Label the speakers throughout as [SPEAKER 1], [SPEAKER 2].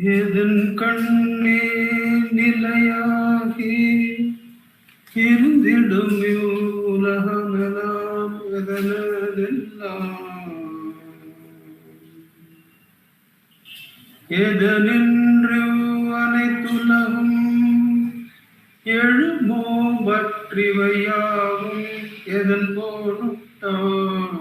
[SPEAKER 1] எதன் கண்ணே நிலையாகி இருந்திடும் உலகமெல்லாம் எதனெல்லாம் எதனின்று அனைத்துலகும் எழுமோ பற்றிவையாகும் எதன் போனுட்டான்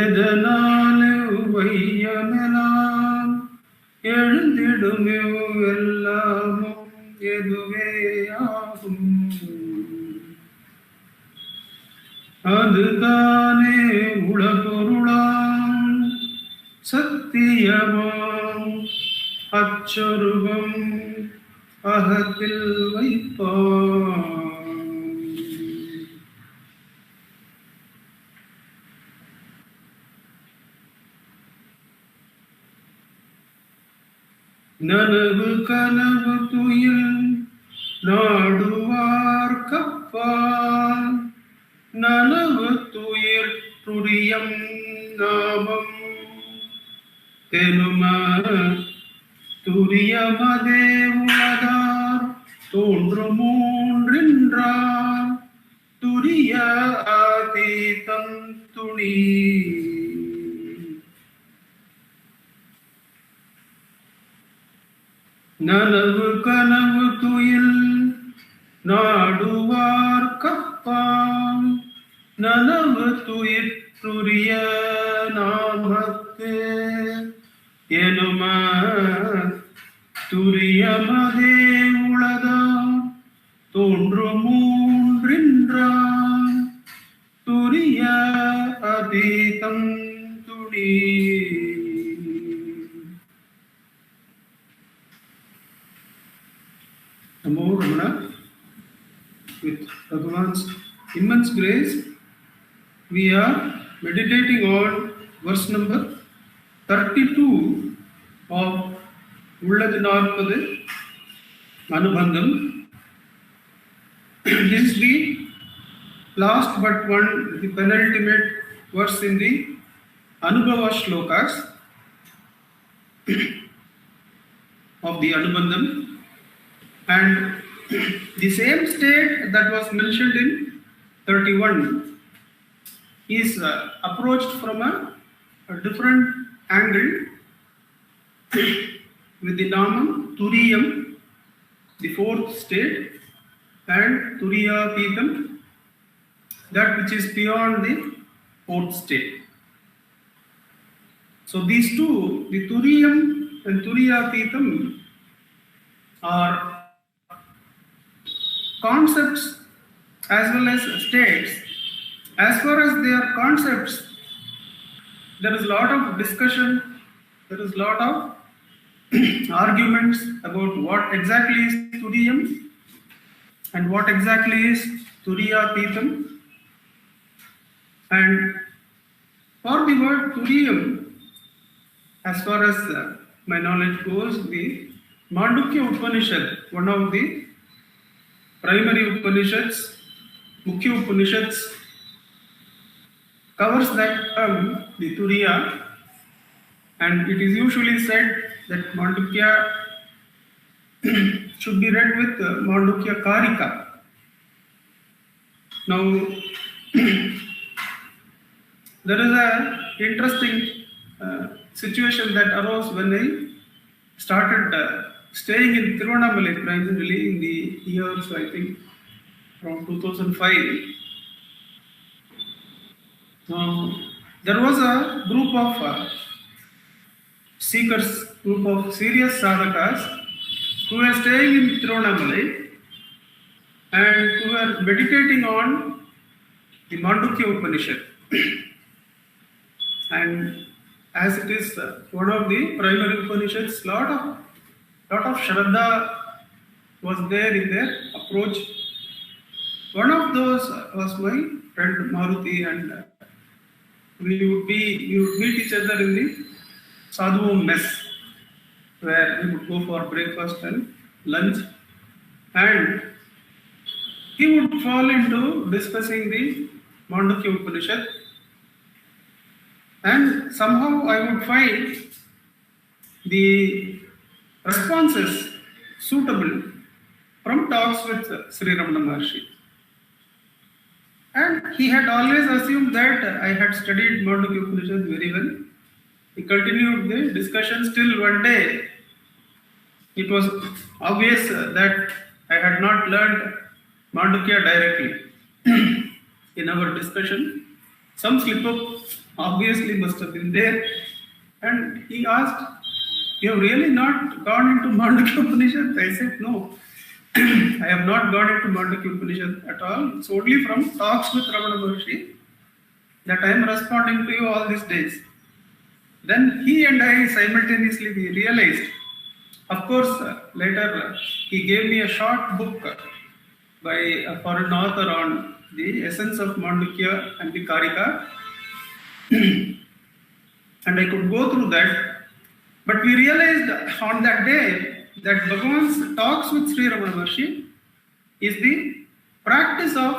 [SPEAKER 1] எதனாலே வையமெல்லாம் எழுந்திடும் எல்லாமும் எதுவேயாகும் அதுதானே உளப்பொருளாம் சத்தியமாம் அச்சொருபம் அகத்தில் வைப்பான். நனவு கனவு துயில் நாடுவார் கப்பால் நனவு துயிர் துரியம் நாமம் தெனும துரியமதே உலகார் தோன்று மூன்றின்றார் துரிய ஆதீதம் துணி. நனவு கனவு துயில் நாடுவார் கப்பால் நனவு துயிர் துரிய நாமத்து எனும துரியமதே உலகார் தோன்று மூன்றின்றார் துரிய அதீதம் துணி. Namo Ramana. With Bhagavan's immense grace, we are meditating on verse number 32 of Ulladu Narpadu Anubandham. This is the last but one, the penultimate verse in the Anubhava shlokas of the Anubandham. And the same state that was mentioned in 31 is approached from a different angle with the Namam Turiyam, the fourth state, and Turiya Pitam, that which is beyond the fourth state. So these two, the Turiyam and Turiya Pitam, are concepts as well as states. As far as they are concepts, there is a lot of discussion, there is a lot of arguments about what exactly is Turiyam and what exactly is Turiya Pitam. And for the word Turiyam, as far as my knowledge goes, the Mandukya Upanishad, one of the primary Upanishads, Mukhya Upanishads, covers that term, the Turiya, and it is usually said that Mandukya should be read with Mandukya Karika. Now, there is an interesting situation that arose when I started staying in Tiruvannamalai primarily in the years, I think, around 2005. There was a group of seekers, group of serious sadhakas who were staying in Tiruvannamalai and who were meditating on the Mandukya Upanishad. And as it is one of the primary Upanishads, lot of Shraddha was there in their approach. One of those was my friend Maruti, and we would meet each other in the Sadhu mess, where we would go for breakfast and lunch, and he would fall into discussing the Mandukya Upanishad. And somehow I would find the responses suitable from talks with Sri Ramana Maharshi. And he had always assumed that I had studied Mandukya Upanishad very well. He continued the discussions till one day. It was obvious that I had not learned Mandukya directly. In our discussion, some slip-up obviously must have been there. And he asked, "You have really not gone into Mandukya Upanishad?" I said, "No, I have not gone into Mandukya Upanishad at all. It's only from talks with Ramana Maharshi that I am responding to you all these days." Then he and I simultaneously realized. Of course, later he gave me a short book by a foreign author on the essence of Mandukya and the Karika. And I could go through that. But we realized on that day that Bhagavan's talks with Sri Ramana Maharshi is the practice of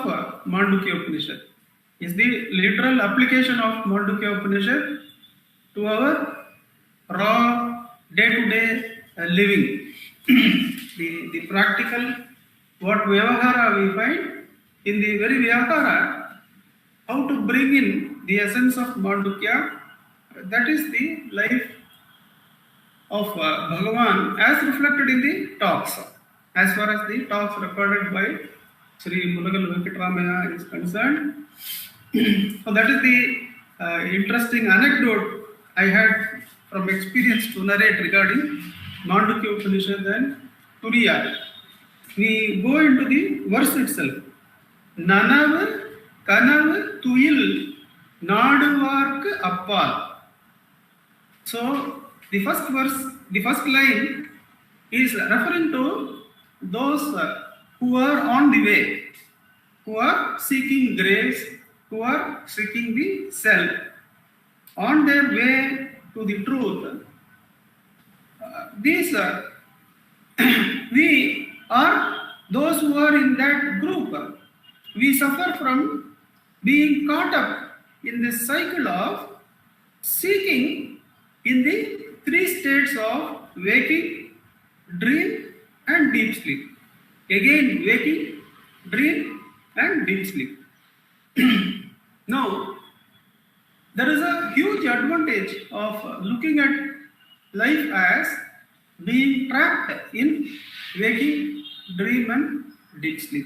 [SPEAKER 1] Mandukya Upanishad, is the literal application of Mandukya Upanishad to our raw day-to-day living. the practical, what Vyavahara we find, in the very Vyavahara, how to bring in the essence of Mandukya, that is the life of Bhagavan as reflected in the talks. As far as the talks recorded by Sri Munagal Venkatramaya is concerned. So that is the interesting anecdote I had from experience to narrate regarding Mandukya Upanishad and Turiya. We go into the verse itself. Nanavu Kanavu Tuyil Naduvarku Appal. So the first verse, the first line is referring to those who are on the way, who are seeking grace, who are seeking the self, on their way to the truth. These we are those who are in that group. We suffer from being caught up in this cycle of seeking in the three states of waking, dream and deep sleep. Again, waking, dream and deep sleep. Now, there is a huge advantage of looking at life as being trapped in waking, dream and deep sleep.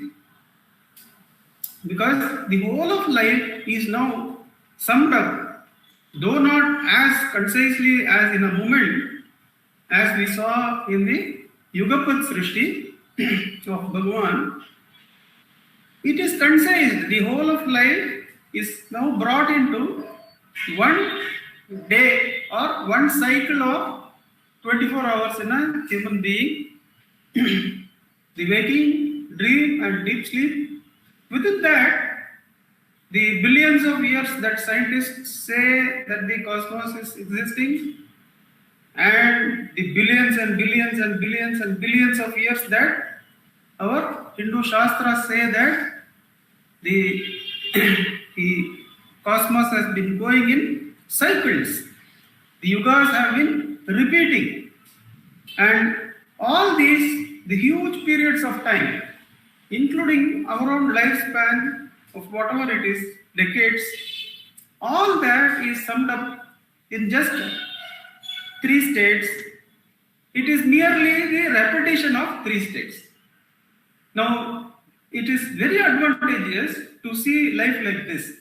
[SPEAKER 1] Because the whole of life is now summed up, though not as concisely as in a moment, as we saw in the Yugapat Srishti of Bhagavan. It is concise. The whole of life is now brought into one day or one cycle of 24 hours in a human being. The waking, dream and deep sleep. Within that, the billions of years that scientists say that the cosmos is existing, and the billions and billions and billions and billions of years that our Hindu Shastras say that the cosmos has been going in cycles. The yugas have been repeating. And all these, the huge periods of time, including our own lifespan of whatever it is, decades, all that is summed up in just three states. It is merely the repetition of three states. Now, it is very advantageous to see life like this,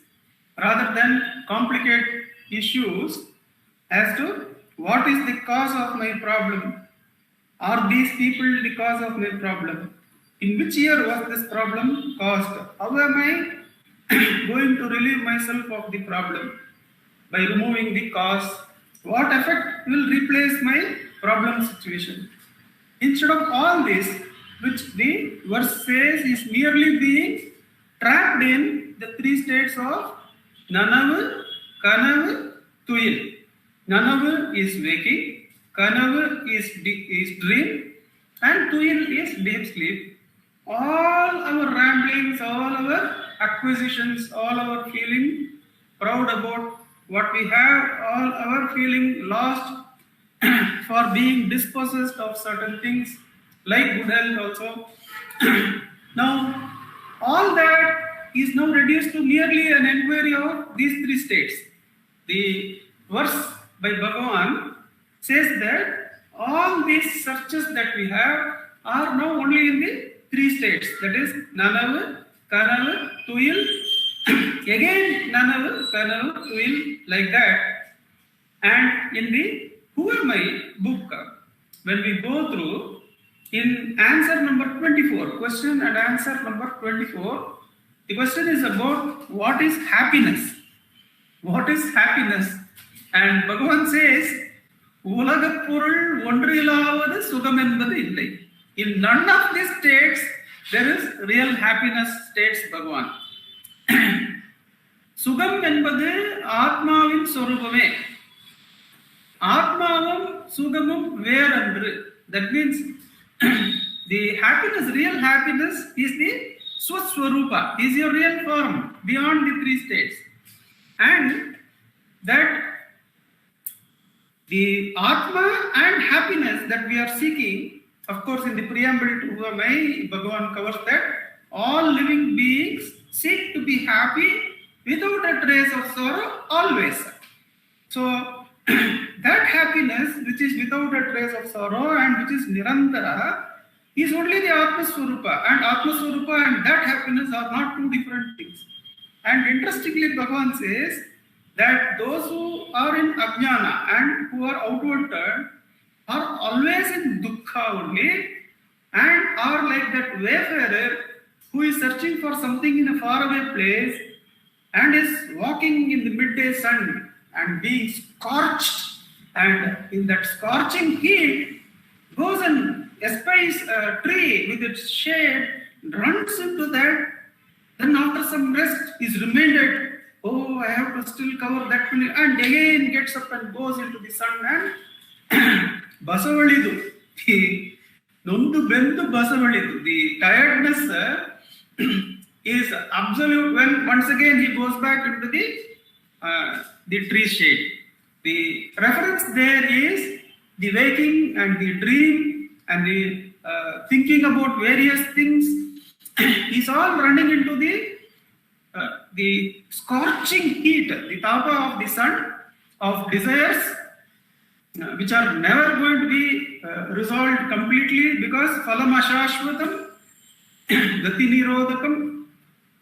[SPEAKER 1] rather than complicate issues as to what is the cause of my problem. Are these people the cause of my problem? In which year was this problem caused? How am I going to relieve myself of the problem? By removing the cause. What effect will replace my problem situation? Instead of all this, which the verse says is merely being trapped in the three states of Nanavu, Kanavu, Tuyil. Nanavu is waking, Kanavu is dream, and Tuyil is deep sleep. All our ramblings, all our acquisitions, all our feeling proud about what we have, all our feeling lost for being dispossessed of certain things, like good health also. Now, all that is now reduced to merely an enquiry of these three states. The verse by Bhagavan says that all these searches that we have are now only in the three states, that is Nanavu, Kanavu, Tuyil, again Nanavu, Kanavu, Tuyil, like that. And in the Who Am I book, when we go through, in answer number 24, question and answer number 24, the question is about what is happiness. What is happiness? And Bhagavan says, Ulagappurul ondrilavadu sugam enbadu illai. In none of these states, there is real happiness, states Bhagavan. Sugam enbadu Atmavin Sorupame. Atmavam Sugamam Verandru. That means the happiness, real happiness, is the Swaswarupa, is your real form beyond the three states. And that the Atma and happiness that we are seeking, of course, in the preamble to Who Am I, Bhagavan covers that all living beings seek to be happy without a trace of sorrow always. So, that happiness which is without a trace of sorrow and which is Nirantara is only the Atma Swarupa. And Atma Swarupa and that happiness are not two different things. And interestingly, Bhagavan says that those who are in Ajnana and who are outward turned are always in Dukkha only and are like that wayfarer who is searching for something in a faraway place and is walking in the midday sun and being scorched, and in that scorching heat goes and espies a tree with its shade, runs into that, then after some rest is reminded, oh, I have to still cover that minute, and again gets up and goes into the sun and Basavalidu, the Nondu Bendu Basavalidu, the tiredness is absolute when once again he goes back into the tree shade. The reference there is the waking and the dream and the thinking about various things is all running into the scorching heat, the tapa of the sun, of desires which are never going to be resolved completely because phalam ashashvatam, gati nirodhakam.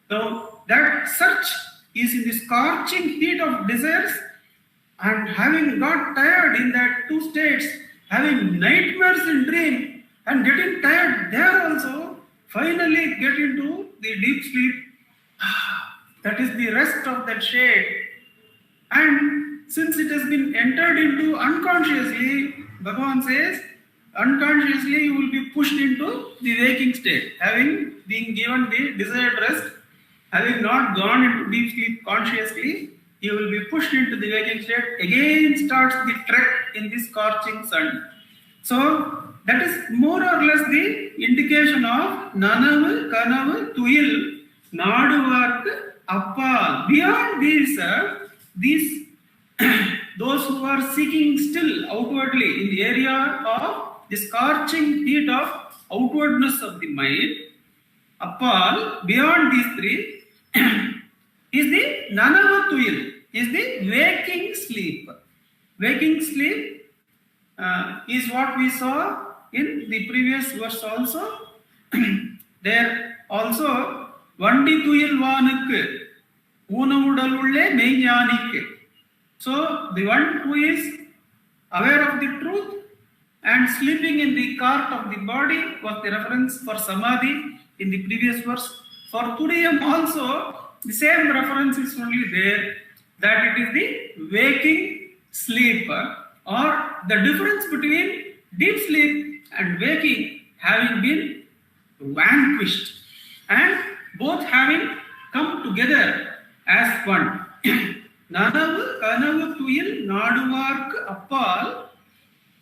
[SPEAKER 1] Now that search is in the scorching heat of desires, and having got tired in that two states, having nightmares in dream and getting tired there also, finally get into the deep sleep. That is the rest of that shade. And since it has been entered into unconsciously, Bhagavan says, unconsciously you will be pushed into the waking state, having been given the desired rest, having not gone into deep sleep consciously, you will be pushed into the waking state, again starts the trek in the scorching sun. So that is more or less the indication of Nanavu, Kanavu, Tuyil, Naduvark, Appal. Beyond these those who are seeking still outwardly in the area of the scorching heat of outwardness of the mind, Appal, beyond these three, is the Nanavatuil, is the waking sleep. Waking sleep is what we saw in the previous verse also. There also, Vandi Tuyil Vanukku, Unavudalulle Meiyanikku. So, the one who is aware of the truth and sleeping in the cart of the body was the reference for Samadhi in the previous verse. For Turiyam also, the same reference is only there, that it is the waking sleep, or the difference between deep sleep and waking having been vanquished and both having come together as one. Nanavu, Kanavu, Tuyil, Naduvark, Appal,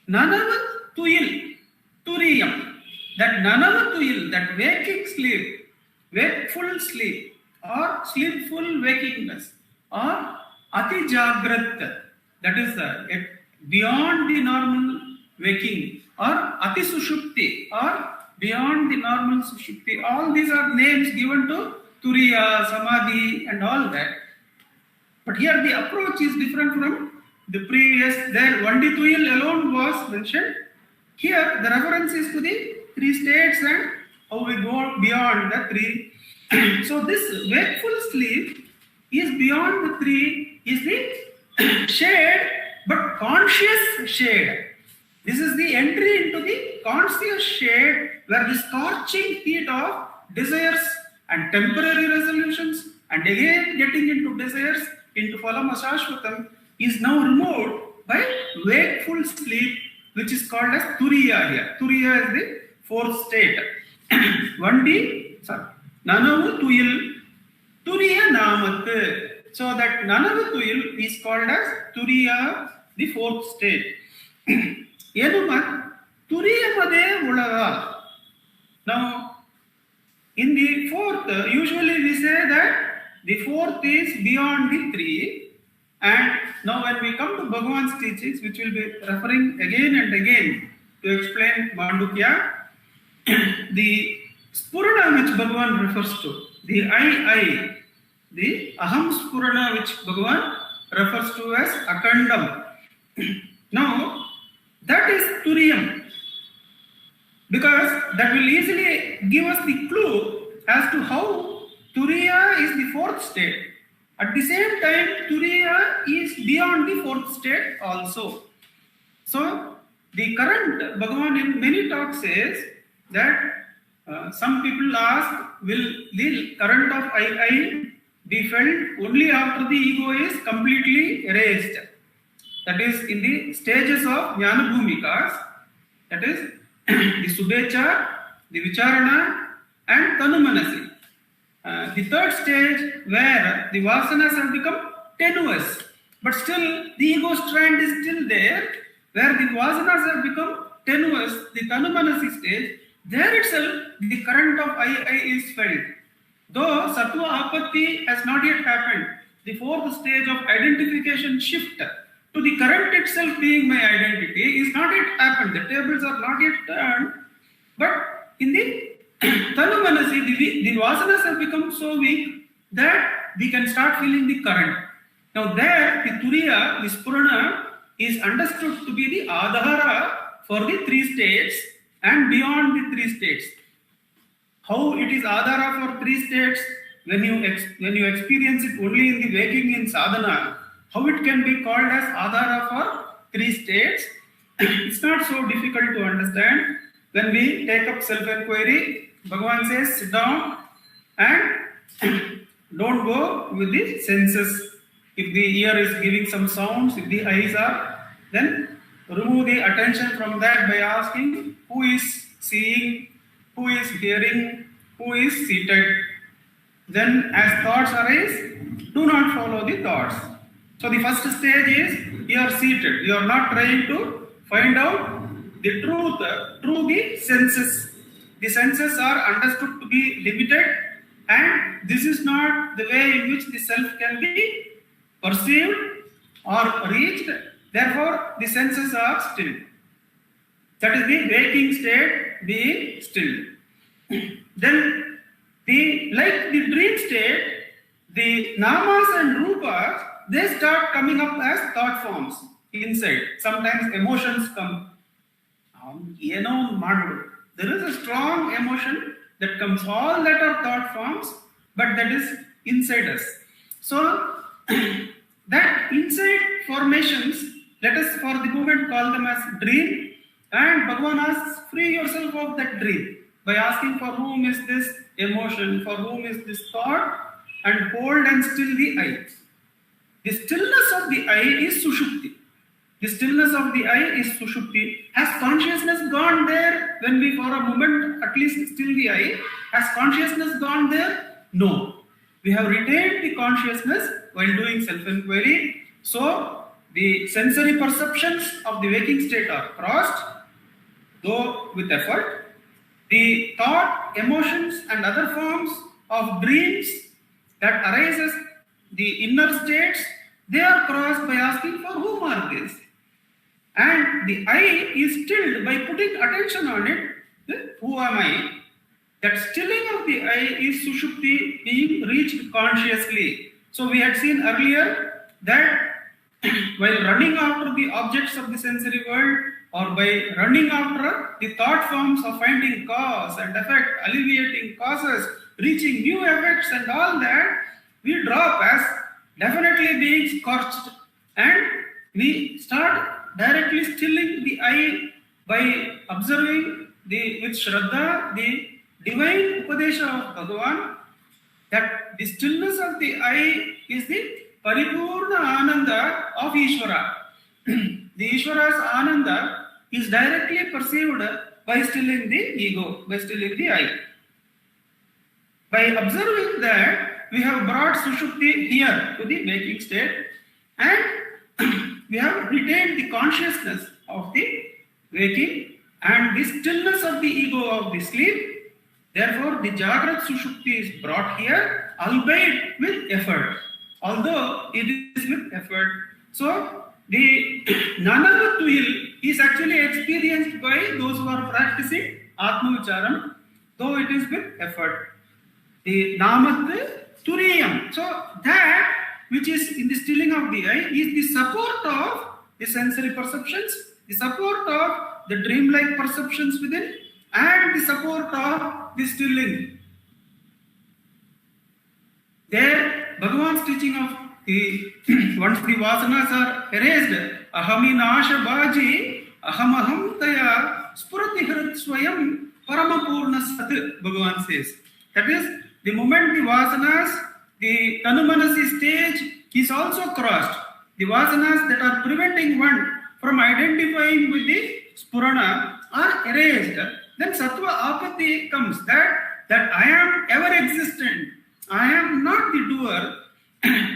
[SPEAKER 1] Nanavu, Tuyil, Turiyam. That Nanavu, Tuyil, that waking sleep, wakeful sleep, or sleepful wakingness, or Ati Jagrat, that is beyond the normal waking, or Ati Sushupti, or beyond the normal Sushupti. All these are names given to Turiya, Samadhi, and all that. But here the approach is different from the previous. There, only Tuyil alone was mentioned. Here, the reference is to the three states and how we go beyond the three. So, this wakeful sleep is beyond the three, is the shade, but conscious shade. This is the entry into the conscious shade where the scorching heat of desires and temporary resolutions and again getting into desires, into phalam ashashvatam, is now removed by wakeful sleep, which is called as Turiya here. Turiya is the fourth state. 1D, sorry, Nanavu Tuyil, Turiya Namat. So that Nanavu Tuyil is called as Turiya, the fourth state. Yenumat, Turiya Made Ulaga. Now, in the fourth, usually we say that the fourth is beyond the three. And now when we come to Bhagavan's teachings, which will be referring again and again to explain Mandukya, the Spurana which Bhagavan refers to, the I, the Aham Spurana which Bhagavan refers to as Akandam. Now, that is Turiyam, because that will easily give us the clue as to how Turiya is the fourth state. At the same time, Turiya is beyond the fourth state also. So, the current Bhagavan in many talks says that some people ask, will the current of I be felt only after the ego is completely erased? That is in the stages of Jnana Bhumikas, that is the Subhecha, the Vicharana, and Tanumanasi. The third stage where the Vasanas have become tenuous, but still the ego strand is still there, where the Vasanas have become tenuous, the Tanumanasi stage, there itself the current of I is felt. Though Sattva Apatti has not yet happened, the fourth stage of identification shift to the current itself being my identity is not yet happened. The tables are not yet turned, but in the Tanumanasi, the Vasanas have become so weak that we can start feeling the current. Now there, the Turiya, the Spurana, is understood to be the Adhara for the three states and beyond the three states. How it is Adhara for three states? When you experience it only in the waking in sadhana, how it can be called as Adhara for three states? It's not so difficult to understand. When we take up self-inquiry, Bhagavan says, sit down and don't go with the senses. If the ear is giving some sounds, if the eyes are, then remove the attention from that by asking who is seeing, who is hearing, who is seated. Then as thoughts arise, do not follow the thoughts. So the first stage is you are seated. You are not trying to find out the truth through the senses. The senses are understood to be limited, and this is not the way in which the self can be perceived or reached. Therefore, the senses are still. That is the waking state, being still. Then, like the dream state, the namas and rupas, they start coming up as thought forms inside. Sometimes emotions come. There is a strong emotion that comes. All that are thought forms, but that is inside us. So, that inside formations, let us for the moment call them as dream. And Bhagavan asks, free yourself of that dream by asking for whom is this emotion, for whom is this thought, and hold and still the eye. The stillness of the eye is Sushupti. The stillness of the eye is Sushupti. Has consciousness gone there when we for a moment at least still the eye? Has consciousness gone there? No. We have retained the consciousness while doing self-inquiry. So, the sensory perceptions of the waking state are crossed, though with effort. The thought, emotions and other forms of dreams that arises, the inner states they are crossed by asking for whom are these. And the I is stilled by putting attention on it. Who am I? That stilling of the I is Sushupti being reached consciously. So we had seen earlier that while running after the objects of the sensory world, or by running after the thought forms of finding cause and effect, alleviating causes, reaching new effects and all that, we drop as definitely being scorched, and we start directly stilling the I by observing with Shraddha the divine Upadesha of Bhagavan, that the stillness of the I is the Paripurna Ananda of Ishvara. The Ishvara's Ananda is directly perceived by stilling the ego, by stilling the I. By observing that, we have brought Sushupti here to the waking state, and we have retained the consciousness of the waking and the stillness of the ego of the sleep. Therefore, the Jagrat Sushupti is brought here, albeit with effort. Although it is with effort. So, the Nanavatuil is actually experienced by those who are practicing Atma Vicharam, though it is with effort. The Namat Turiyam. So, that which is in the stilling of the I is the support of the sensory perceptions, the support of the dreamlike perceptions within, and the support of the stilling. There, Bhagavan's teaching of the once the vasanas are erased, ahami nasha baji, ahamaham taya, spurati hrit swayam, paramapurna sat, Bhagavan says. That is, the moment the vasanas, the tanumanasi stage is also crossed. The vasanas that are preventing one from identifying with the spurana are erased. Then sattva apati comes, that I am ever existent. I am not the doer.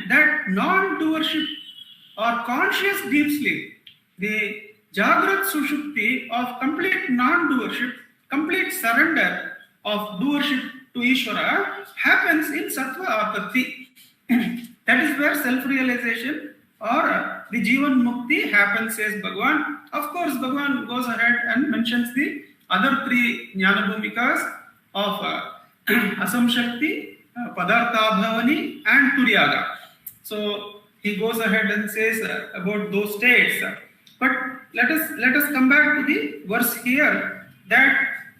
[SPEAKER 1] That non-doership or conscious deep sleep, the Jagrat Sushupti of complete non-doership, complete surrender of doership to Ishvara happens in Sattva Apatti. That is where self-realization or the Jivan Mukti happens, says Bhagavan. Of course, Bhagavan goes ahead and mentions the other three Jnana Bhumikas of Asamshakti, Padartha Bhavani and Turyaga. So he goes ahead and says about those states. But let us come back to the verse here, that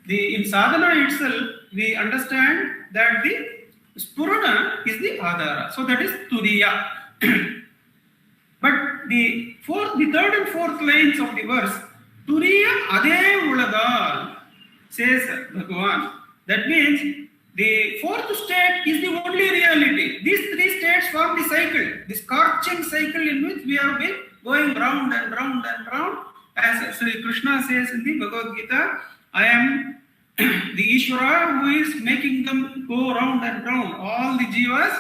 [SPEAKER 1] in sadhana itself we understand that the spurana is the adhara. So that is turiya. But the third and fourth lines of the verse, turiya ade uladal, says Bhagavan. That means the fourth state is the only reality. These three states form the cycle, the scorching cycle in which we have been going round and round and round. As Sri Krishna says in the Bhagavad Gita, I am the Ishvara who is making them go round and round, all the jivas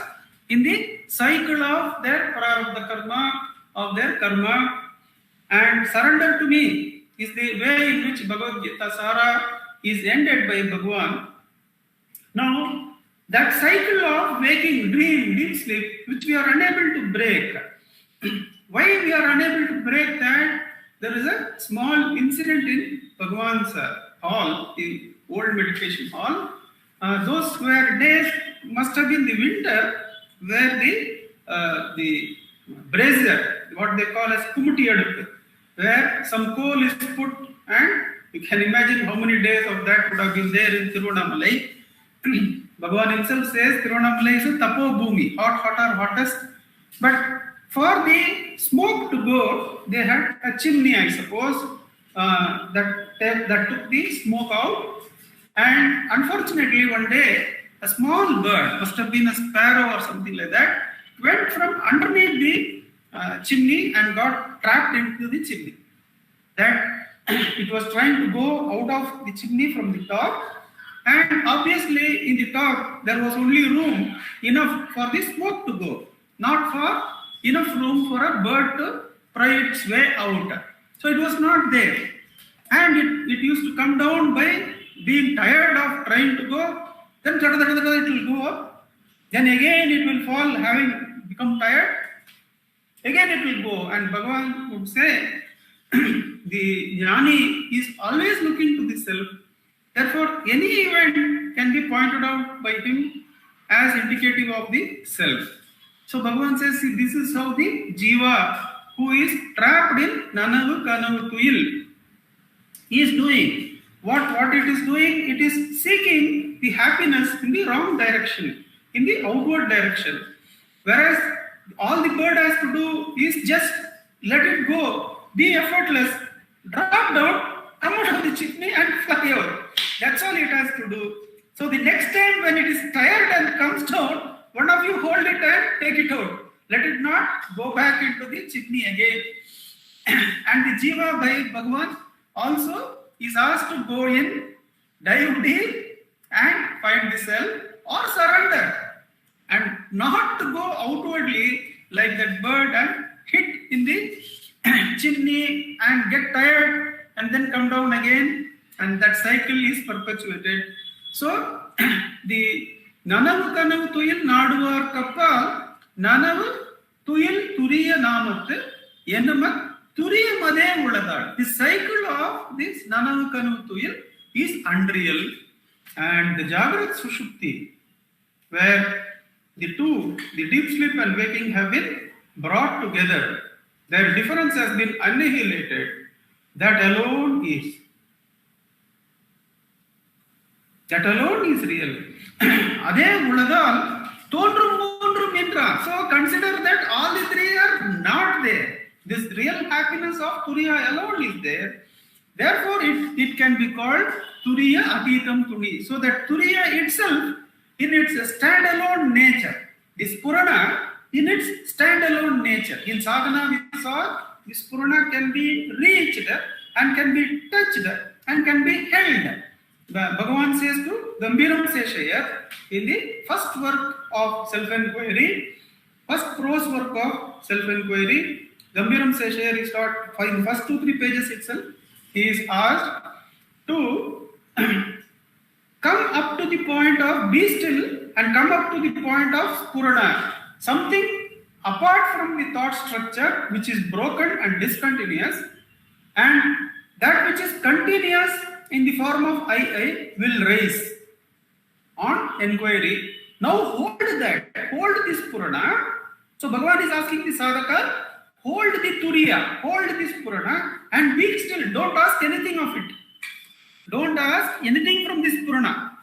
[SPEAKER 1] in the cycle of their prarabdha karma, of their karma. And surrender to me is the way in which Bhagavad Gita Sara is ended by Bhagavan. Now, that cycle of waking, dream, deep sleep, which we are unable to break. Why we are unable to break that? There is a small incident in Bhagavan's hall, the old meditation hall. Those were days, must have been the winter, where the brazier, what they call as kumuti adupu, where some coal is put, and you can imagine how many days of that would have been there in Tiruvannamalai. Bhagavan himself says Tiruvannamalai is a tapo bhumi, hotter, hottest. But for the smoke to go, they had a chimney, I suppose, that took the smoke out. And unfortunately, one day, a small bird, must have been a sparrow or something like that, went from underneath the chimney and got trapped into the chimney. That it was trying to go out of the chimney from the top. And obviously, in the top, there was only room enough for the smoke to go, not for enough room for a bird to pry its way out. So it was not there. And it used to come down by being tired of trying to go, then it will go up, then again it will fall, having become tired. Again it will go, and Bhagavan would say, the jnani is always looking to the self. Therefore, any event can be pointed out by him as indicative of the self. So Bhagavan says, see, this is how the jiva, who is trapped in nanavu kanavu tuyil, is doing. What it is doing? It is seeking the happiness in the wrong direction, in the outward direction. Whereas all the bird has to do is just let it go, be effortless, drop down, come out of the chimney and fly out. That's all it has to do. So the next time when it is tired and comes down, one of you hold it and take it out. Let it not go back into the chimney again. And the jiva by Bhagavan also is asked to go in, dive deep and find the self or surrender. And not to go outwardly like that bird and hit in the chimney and get tired and then come down again, and that cycle is perpetuated. So the nanavu kanavu tuyil naduvar kappal nanavu tuyil turiya namathu enumat turiya made ulladal. The cycle of this nanavu kanavu tuyil is unreal, and the Jagrat Sushupti, where the two, the deep sleep and waking, have been brought together, their difference has been annihilated. That alone is real. Adhe ulladal tondrum mondrum entra. So consider that all the three are not there. This real happiness of Turiya alone is there. Therefore, it can be called Turiya Atitam Turi. So that Turiya itself, in its standalone nature, this Purana, in its standalone nature. In sadhana we saw this Purana can be reached and can be touched and can be held. Bhagavan says to Gambiram Seshayar, in the first work of self-inquiry, first prose work of self-inquiry, Gambiram Seshayar is taught, in the first 2-3 pages itself, he is asked to come up to the point of be still and come up to the point of Purana. Something apart from the thought structure which is broken and discontinuous, and that which is continuous in the form of I will rise on inquiry. Now hold that, hold this Purana. So Bhagavan is asking the sadhaka, hold the Turiya, hold this Purana and be still. Don't ask anything of it. Don't ask anything from this Purana.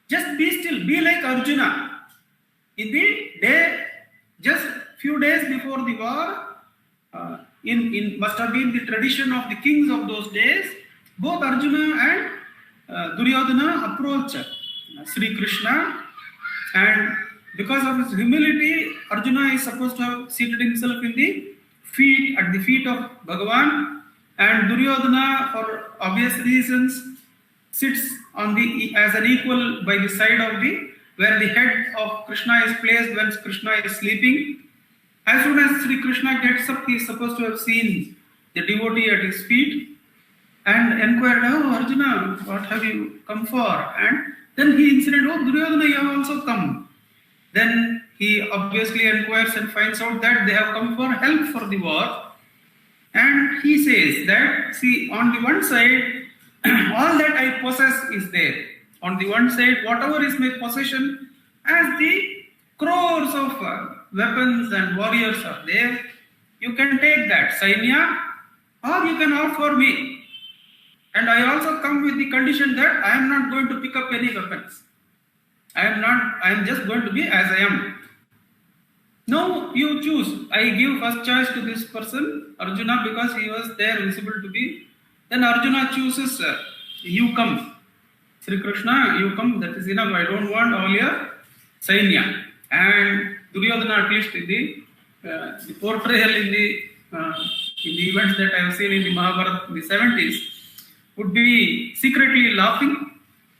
[SPEAKER 1] Just be still. Be like Arjuna. In the day, just few days before the war, in must have been the tradition of the kings of those days, both Arjuna and Duryodhana approach Sri Krishna, and because of his humility, Arjuna is supposed to have seated himself in the feet, at the feet of Bhagavan, and Duryodhana, for obvious reasons, sits on the as an equal by the side of the where the head of Krishna is placed when Krishna is sleeping. As soon as Sri Krishna gets up, he is supposed to have seen the devotee at his feet and inquired, "Oh Arjuna, what have you come for?" And then he incident, "Oh Duryodhana, you have also come." Then he obviously inquires and finds out that they have come for help for the war. And he says that, see, on the one side, all that I possess is there. On the one side, whatever is my possession, as the crores of weapons and warriors are there, you can take that, Sainya, or you can offer me. And I also come with the condition that I am not going to pick up any weapons. I am just going to be as I am. Now you choose. I give first choice to this person, Arjuna, because he was there visible to be. Then Arjuna chooses, you come. Sri Krishna, you come, that is enough. I don't want all your Sainya. And Duryodhana, at least in the portrayal in the events that I have seen in the Mahabharata in the 70s, would be secretly laughing,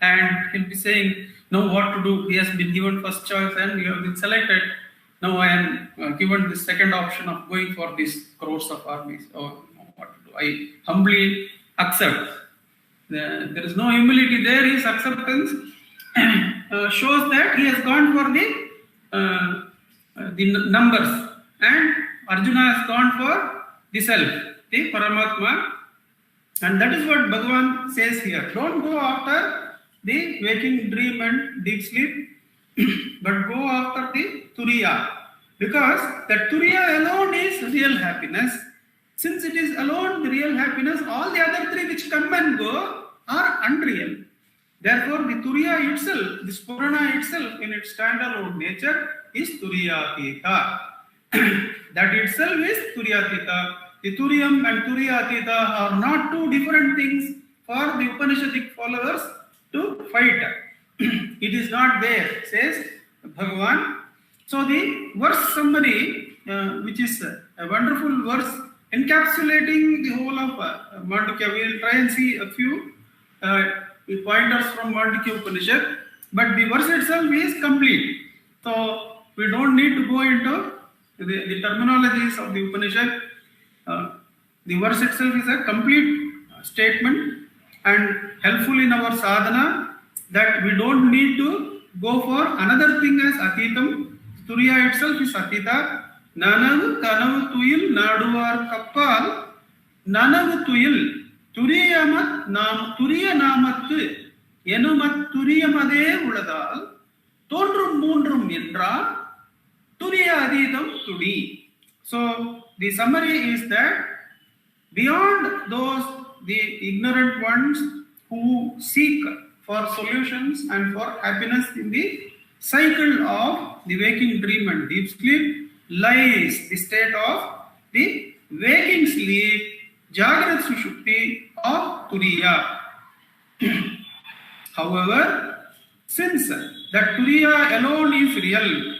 [SPEAKER 1] and he'll be saying, now what to do? He has been given first choice and you have been selected. Now I am given the second option of going for these crores of armies. Oh, what to do? I humbly accept. There is no humility there. His acceptance shows that he has gone for the numbers, and Arjuna has gone for the self, the Paramatma. And that is what Bhagavan says here. Don't go after the waking dream and deep sleep, but go after the Turiya. Because that Turiya alone is real happiness. Since it is alone the real happiness, all the other three which come and go are unreal. Therefore, the Turiya itself, the Spurana itself in its standalone nature is Turiyatita. That itself is Turiyatita. The Turiyam and Turiyatita are not two different things for the Upanishadic followers to fight. It is not there, says Bhagavan. So the verse summary, which is a wonderful verse encapsulating the whole of Mandukya. We will try and see a few pointers from Mandukya Upanishad, but the verse itself is complete. So we don't need to go into the terminologies of the Upanishad. The verse itself is a complete statement and helpful in our sadhana, that we don't need to go for another thing as Atitam. Turiya itself is Atita. Nanavu Kanavu Tuyil Naduvar Kappal Nanavu Tuyil Turiyamat Nam Turiya Namattu Enumat Turiyamade Uladal Tondrum Mundrum Yendra Turiya Aditam Tudi. So the summary is that beyond those, the ignorant ones who seek for solutions and for happiness in the cycle of the waking dream and deep sleep, lies the state of the waking sleep, Jagrat Sushupti of Turiya. However, since that Turiya alone is real,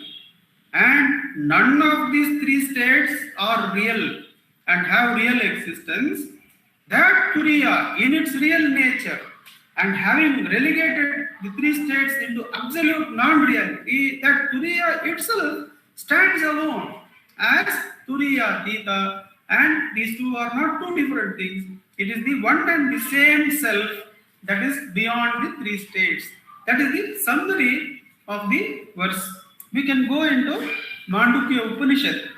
[SPEAKER 1] and none of these three states are real and have real existence, that Turiya in its real nature, and having relegated the three states into absolute non-reality, that Turiya itself stands alone as Turiya Tita, and these two are not two different things. It is the one and the same self that is beyond the three states. That is the summary of the verse. We can go into Mandukya Upanishad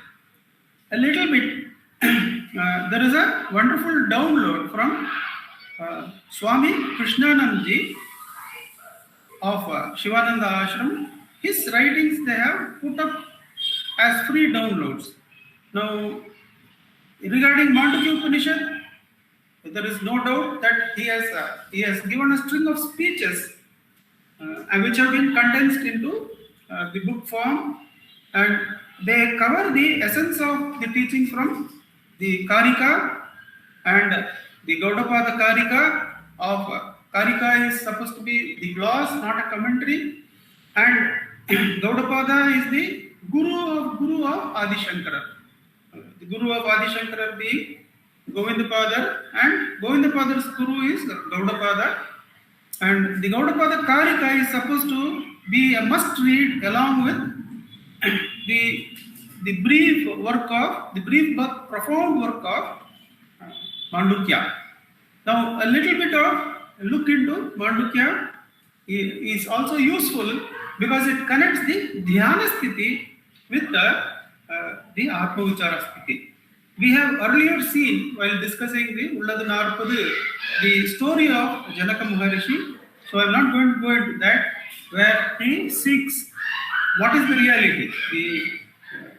[SPEAKER 1] a little bit. There is a wonderful download from Swami Krishnanandji of Shivananda Ashram. His writings they have put up as free downloads. Now, regarding Mandukya Upanishad, there is no doubt that he has given a string of speeches which have been condensed into the book form, and they cover the essence of the teaching from the Karika, and the Gaudapada Karika of Karika is supposed to be the gloss, not a commentary, and Gaudapada is the Guru of Adi Shankara. The Guru of Adi Shankara being Govindapada, and Govindapada's Guru is Gaudapada, and the Gaudapada Karika is supposed to be a must read along with the brief but profound work of Mandukya. Now, a little bit of look into Mandukya is also useful because it connects the Dhyana Sthiti with the Atma Vichara Sthiti. We have earlier seen, while discussing the Ulladu Narpadu, the story of Janaka Maharishi. So I am not going to go into that, where he seeks what is the reality,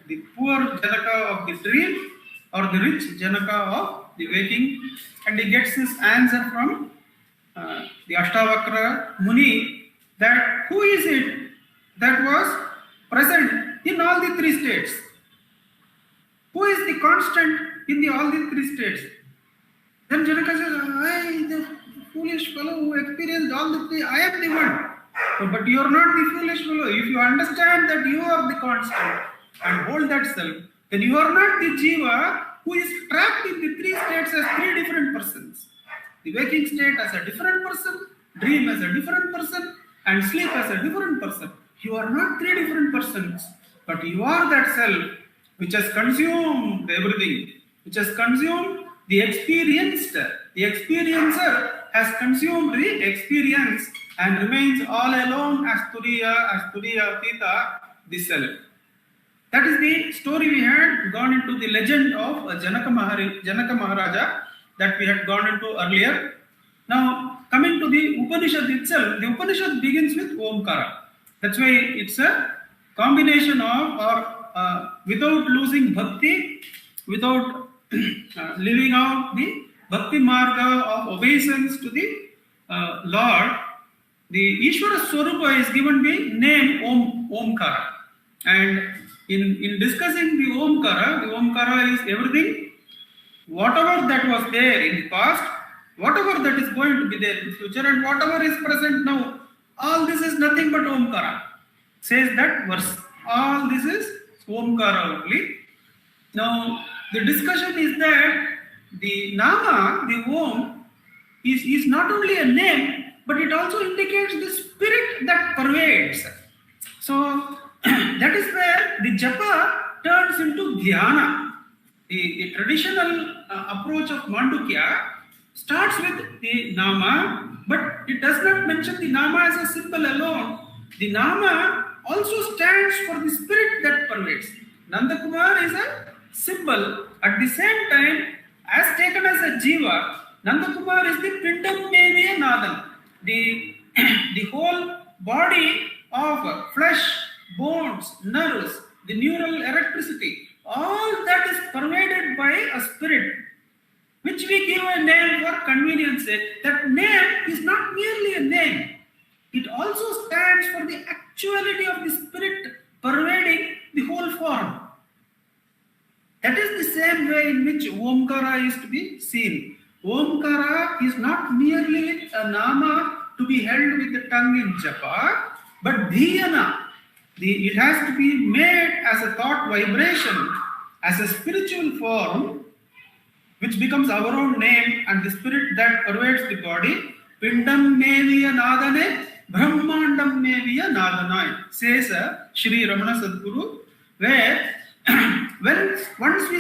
[SPEAKER 1] the poor Janaka of the dream or the rich Janaka of the waking, and he gets his answer from the Ashtavakra Muni, that who is it that was present in all the three states? Who is the constant in all the three states? Then Janaka says, I, the foolish fellow who experienced all the three, I am the one. But you are not the foolish fellow. If you understand that you are the constant and hold that self, then you are not the Jiva who is trapped in the three states as three different persons. The waking state as a different person, dream as a different person, and sleep as a different person. You are not three different persons, but you are that self which has consumed everything, which has consumed the experienced. The experiencer has consumed the experience and remains all alone as Turiya Tita, the self. That is the story we had gone into, the legend of Janaka Maharaja that we had gone into earlier. Now, coming to the Upanishad itself, the Upanishad begins with Omkara. That's why it's a combination of, or without losing bhakti, without living out the bhakti marga of obeisance to the Lord, the Ishvara Swarupa is given the name Omkara. And in discussing the Omkara is everything, whatever that was there in the past, whatever that is going to be there in the future, and whatever is present now, all this is nothing but Omkara. Says that verse. All this is Omkara only. Now, the discussion is that the Nama, the Om, is not only a name, but it also indicates the spirit that pervades. So, that is where the japa turns into dhyana. The traditional approach of Mandukya starts with the Nama, but it does not mention the Nama as a symbol alone. The Nama also stands for the spirit that pervades. Nandakumar is a symbol. At the same time, as taken as a jiva, Nandakumar is the pindam meviya nadam. The whole body of flesh, bones, nerves, the neural electricity, all that is pervaded by a spirit, which we give a name for convenience sake. That name is not merely a name. It also stands for the actuality of the spirit pervading the whole form. That is the same way in which Omkara is to be seen. Omkara is not merely a nama to be held with the tongue in japa, but dhyana. It has to be made as a thought vibration, as a spiritual form, which becomes our own name, and the spirit that pervades the body. Pindam meviya nadane, brahmandam meviya nadanai, says Shri Ramana Sadguru, where once we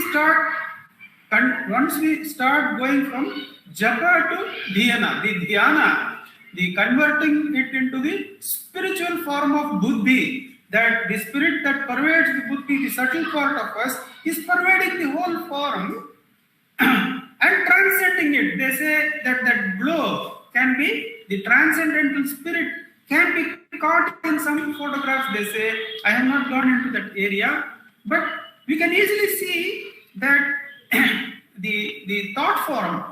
[SPEAKER 1] start going from japa to dhyana, the converting it into the spiritual form of buddhi, that the spirit that pervades the buddhi, the subtle part of us, is pervading the whole form and transcending it. They say that that glow can be, the transcendental spirit can be caught in some photographs, they say. I have not gone into that area, but we can easily see that the thought form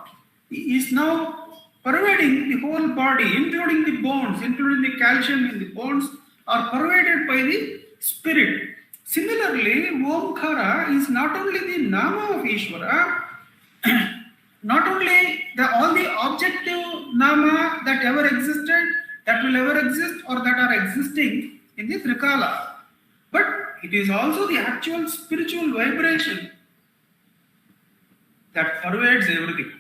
[SPEAKER 1] is now pervading the whole body, including the bones, including the calcium in the bones, are pervaded by the spirit. Similarly, Omkara is not only the Nama of Ishvara, not only all the objective Nama that ever existed, that will ever exist, or that are existing in the Trikala, but it is also the actual spiritual vibration that pervades everything.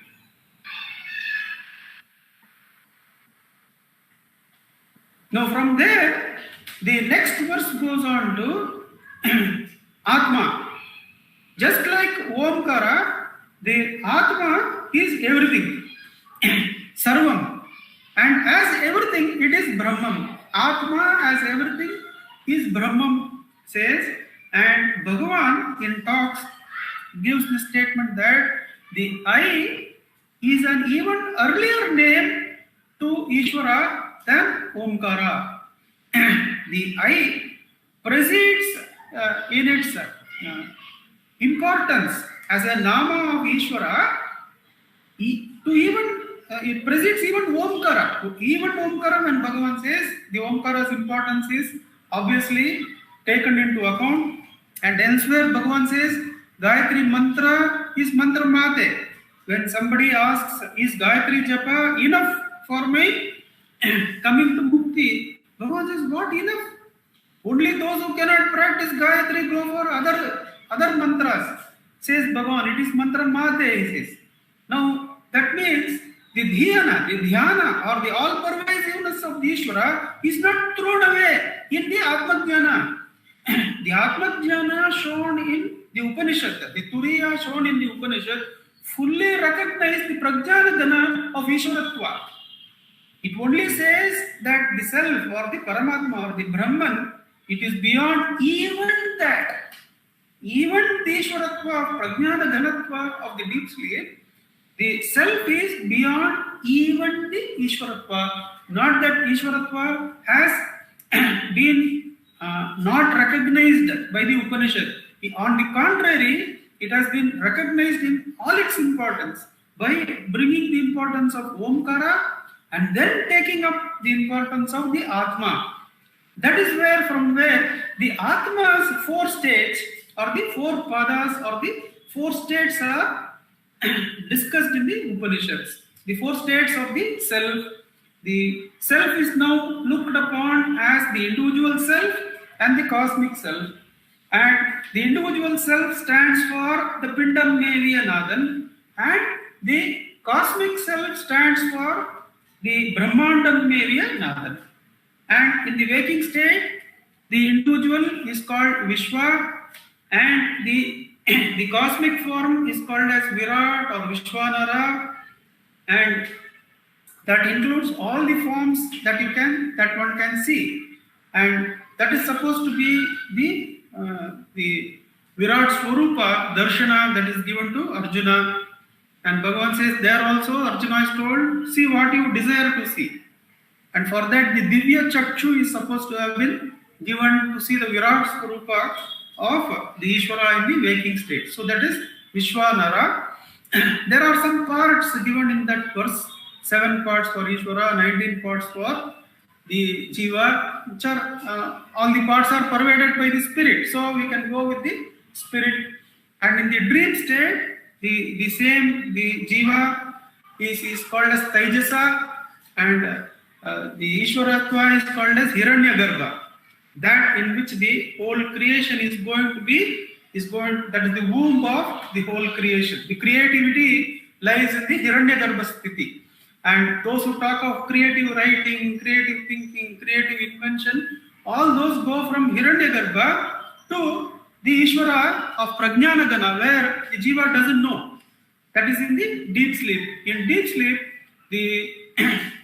[SPEAKER 1] Now from there, the next verse goes on to Atma. Just like Omkara, the Atma is everything, Sarvam. And as everything, it is Brahman. Atma as everything is Brahman, says. And Bhagavan in talks gives the statement that the I is an even earlier name to Ishvara than Omkara. The I precedes in its importance as a Nama of Ishvara, it precedes even Omkara. Even Omkara, when Bhagavan says, the Omkara's importance is obviously taken into account. And elsewhere Bhagavan says, Gayatri mantra is mantra mate. When somebody asks, is Gayatri japa enough for me coming to mukti? Bhagavan says, what enough? Only those who cannot practice Gayatri go for other mantras. Says Bhagavan, it is mantra mate, he says. Now, that means the dhyana, or the all-pervasiveness of the Ishvara is not thrown away in the Atma-jnana. The Atma-jnana shown in the Upanishad, the Turiya shown in the Upanishad, fully recognize the Prajnana of Ishvaratva. It only says that the self or the Paramatma or the Brahman, it is beyond even that. even the Ishwaratva, Prajnana Ghanatva of the deep sleep, the self is beyond even the Ishwaratva. Not that Ishwaratva has been not recognized by the Upanishad. On the contrary, it has been recognized in all its importance by bringing the importance of Omkara and then taking up the importance of the Atma. That is from where the Atma's four states or the four padas or the four states are discussed in the Upanishads. The four states of the self. The self is now looked upon as the individual self and the cosmic self. And the individual self stands for the Pindam Meviya Nathan, and the cosmic self stands for the Brahmandam Meviya Nathan. And in the waking state, the individual is called Vishwa, and the cosmic form is called as Virat or Vishwanara, and that includes all the forms that one can see, and that is supposed to be the Virat Swarupa Darshana that is given to Arjuna. And Bhagavan says there also Arjuna is told, see what you desire to see. And for that the Divya Chakshu is supposed to have been given to see the Virat Swarupa of the Ishvara in the waking state. So that is Vishwanara. There are some parts given in that verse, 7 parts for Ishvara, 19 parts for the Jiva, which are all the parts are pervaded by the spirit. So we can go with the spirit. And in the dream state, the Jiva is called as Taijasa, and the Ishwaratva is called as Hiranyagarbha. That in which the whole creation is going to be, that is the womb of the whole creation. The creativity lies in the Hiranyagarbha Sthiti. And those who talk of creative writing, creative thinking, creative invention, all those go from Hiranyagarbha to the Ishvara of Prajnanagana, where the Jiva doesn't know. That is in the deep sleep. In deep sleep, the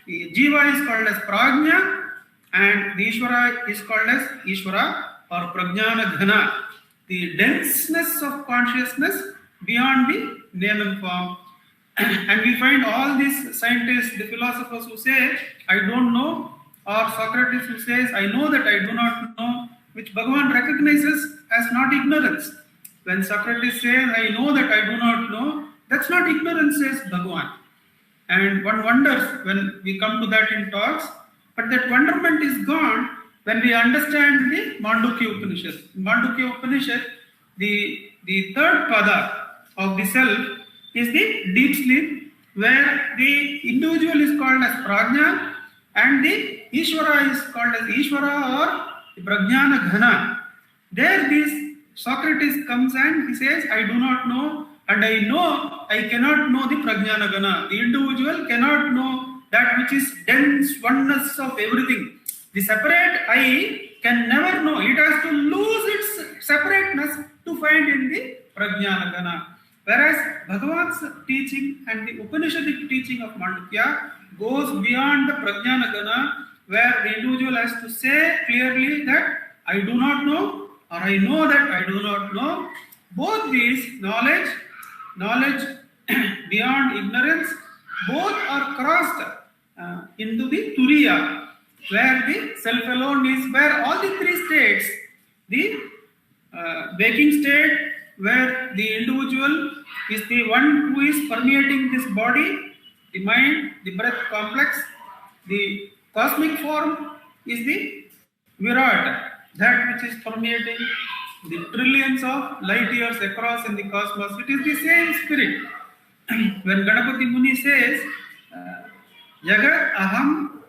[SPEAKER 1] Jiva is called as Prajna, and the Ishvara is called as Ishvara or Prajnanagana, the denseness of consciousness beyond the name and form. And we find all these scientists, the philosophers who say, I don't know, or Socrates who says, I know that I do not know, which Bhagavan recognizes as not ignorance. When Socrates says, I know that I do not know, that's not ignorance, says Bhagavan. And one wonders when we come to that in talks, but that wonderment is gone when we understand the Mandukya Upanishad. In Mandukya Upanishad, the third pada of the self is the deep sleep, where the individual is called as Prajna and the Ishvara is called as Ishvara or the Prajnana Ghana. There this Socrates comes and he says, I do not know, and I know I cannot know the Prajnana Ghana. The individual cannot know that which is dense oneness of everything. The separate I can never know. It has to lose its separateness to find in the Prajnana Ghana. Whereas Bhagavan's teaching and the Upanishadic teaching of Mandukya goes beyond the Prajnana Ghana, where the individual has to say clearly that I do not know, or I know that I do not know. Both these, knowledge beyond ignorance, both are crossed into the Turiya, where the self alone is, where all the three states, the waking state, where the individual is the one who is permeating this body, the mind, the breath complex. The cosmic form is the Virat, that which is permeating the trillions of light years across in the cosmos. It is the same spirit. When Ganapati Muni says, Jagat Aham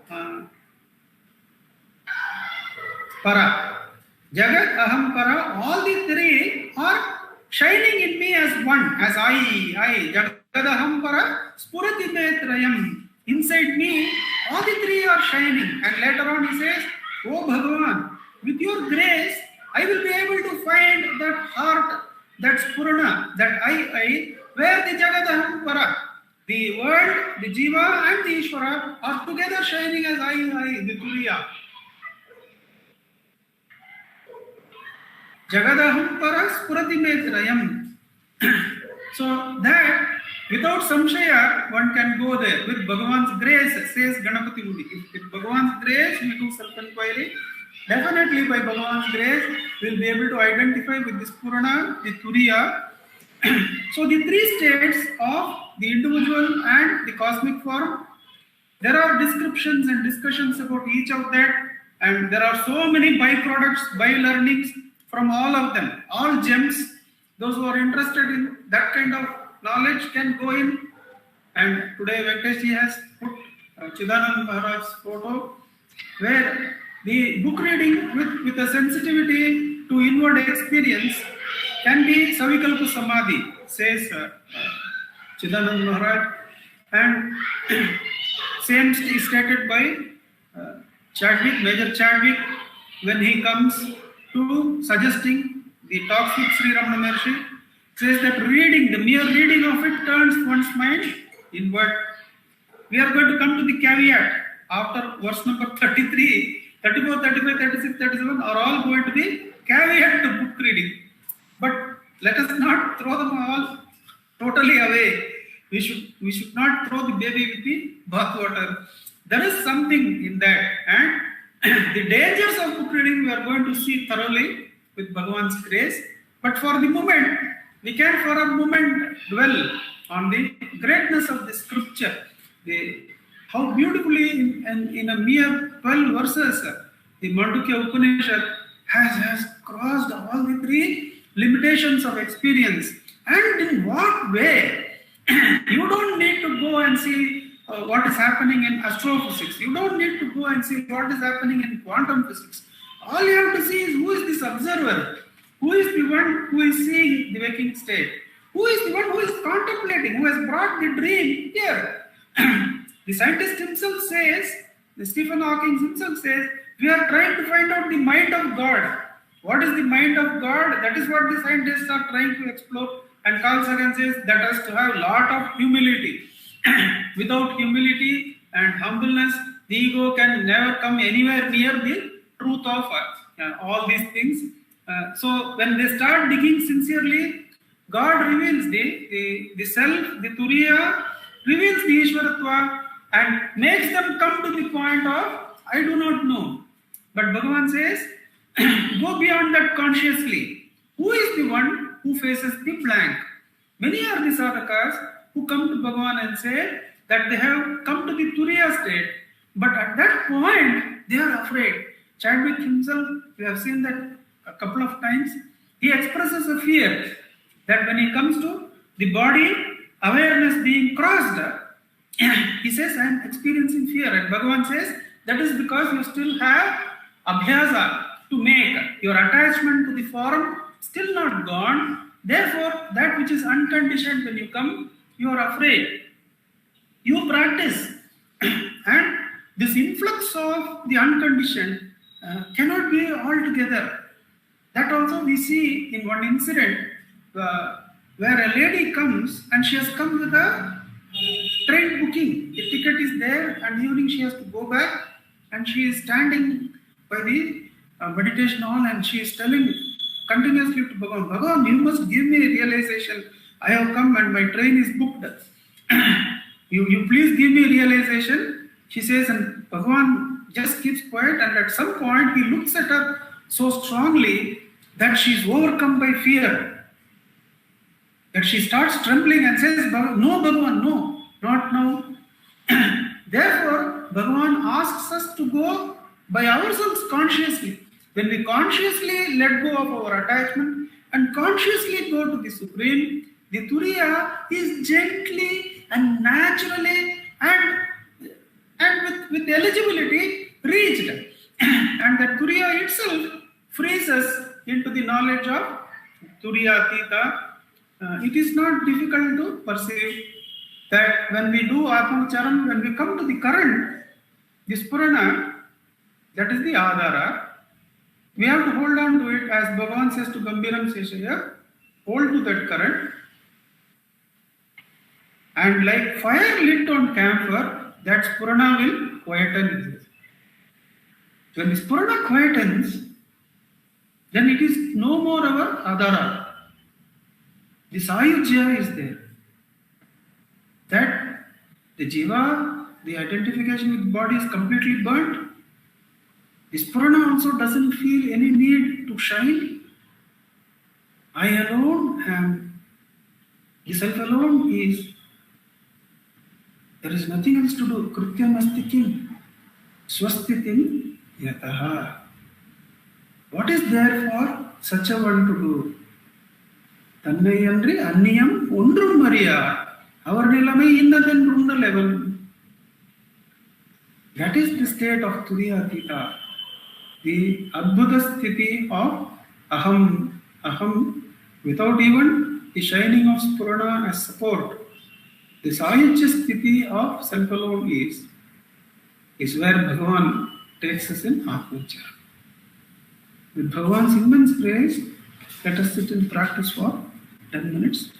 [SPEAKER 1] Para, Jagat Aham Para, all the three are shining in me as one, as I. Jagadaham Para Spurati Metrayam. Inside me, all the three are shining. And later on he says, Oh Bhagavan, with your grace, I will be able to find that heart, that Spurana, that I, where the Jagadaham Para, the world, the Jiva and the Ishvara are together shining as I, the Turiya. Jagadaham paras purati metrayam. So that without samshaya, one can go there. With Bhagavan's grace, says Ganapati Muni. With Bhagavan's grace, we do self-inquiry. Definitely by Bhagavan's grace, we will be able to identify with this Purana, the Turiya. So the three states of the individual and the cosmic form, there are descriptions and discussions about each of that, and there are so many byproducts, by-learnings from all of them, all gems. Those who are interested in that kind of knowledge can go in. And today Venkateshji has put Chidanand Maharaj's photo, where the book reading with a sensitivity to inward experience can be Savikalpa Samadhi, says Chidanand Maharaj. And same is stated by Chadwick, Major Chadwick, when he comes to suggesting the talks with Sri Ramana Maharshi, says that reading, the mere reading of it turns one's mind inward. We are going to come to the caveat after verse number 33, 34, 35, 36, 37 are all going to be caveat to book reading. But let us not throw them all totally away. We should not throw the baby with the bathwater. There is something in that, and the dangers of book reading we are going to see thoroughly with Bhagavan's grace. But for the moment, we can for a moment dwell on the greatness of the scripture. How beautifully in a mere 12 verses, the Mandukya Upanishad has crossed all the three limitations of experience. And in what way? You don't need to go and see what is happening in astrophysics. You don't need to go and see what is happening in quantum physics. All you have to see is who is this observer, who is the one who is seeing the waking state, who is the one who is contemplating, who has brought the dream here. The scientist himself says, the Stephen Hawking himself says, we are trying to find out the mind of God. What is the mind of God? That is what the scientists are trying to explore. And Carl Sagan says that has to have a lot of humility. Without humility and humbleness, the ego can never come anywhere near the truth of all these things. So when they start digging sincerely, God reveals the self, the Turiya, reveals the Ishwaratva, and makes them come to the point of, I do not know. But Bhagavan says, go beyond that consciously. Who is the one who faces the blank? Many are the sadhakas who come to Bhagavan and say that they have come to the Turiya state, but at that point they are afraid. Chadwick himself, we have seen that a couple of times, he expresses a fear that when he comes to the body awareness being crossed, he says, I am experiencing fear. And Bhagavan says, that is because you still have abhyasa to make. Your attachment to the form still not gone. Therefore, that which is unconditioned, when you come, you are afraid. You practice. And this influx of the unconditioned cannot be all together. That also we see in one incident where a lady comes and she has come with a train booking. The ticket is there, and evening she has to go back, and she is standing by the meditation hall and she is telling continuously to Bhagavan, Bhagavan, you must give me a realization. I have come and my train is booked. you please give me realization. She says, and Bhagavan just keeps quiet, and at some point he looks at her so strongly that she is overcome by fear. That she starts trembling and says, no Bhagavan, no, not now. Therefore, Bhagavan asks us to go by ourselves consciously. When we consciously let go of our attachment and consciously go to the Supreme, the Turiya is gently and naturally and with eligibility reached. And the Turiya itself frees us into the knowledge of Turiya Atita. It is not difficult to perceive that when we do Atmavicharam, when we come to the current, this Purana, that is the Adhara, we have to hold on to it, as Bhagavan says to Gambiram Seshaya, hold to that current. And like fire lit on camphor, that Purana will quieten. When this Purana quietens, then it is no more our adhara. This ayujya is there. That the jiva, the identification with body is completely burnt. This purana also doesn't feel any need to shine. I alone am, the self alone is, there is nothing else to do. Krityam asti kim, swasthitim yataha. What is there for such a one to do? Tannayandri anniyam undrum mariya. Our nilamai innathendrunda level. That is the state of Turiyatita. The Adbhuta Sthiti of Aham, without even the shining of Spurana as support. The Sayajya Sthiti of self alone is where Bhagavan takes us in Atmajya. With Bhagavan's immense grace, let us sit in practice for 10 minutes.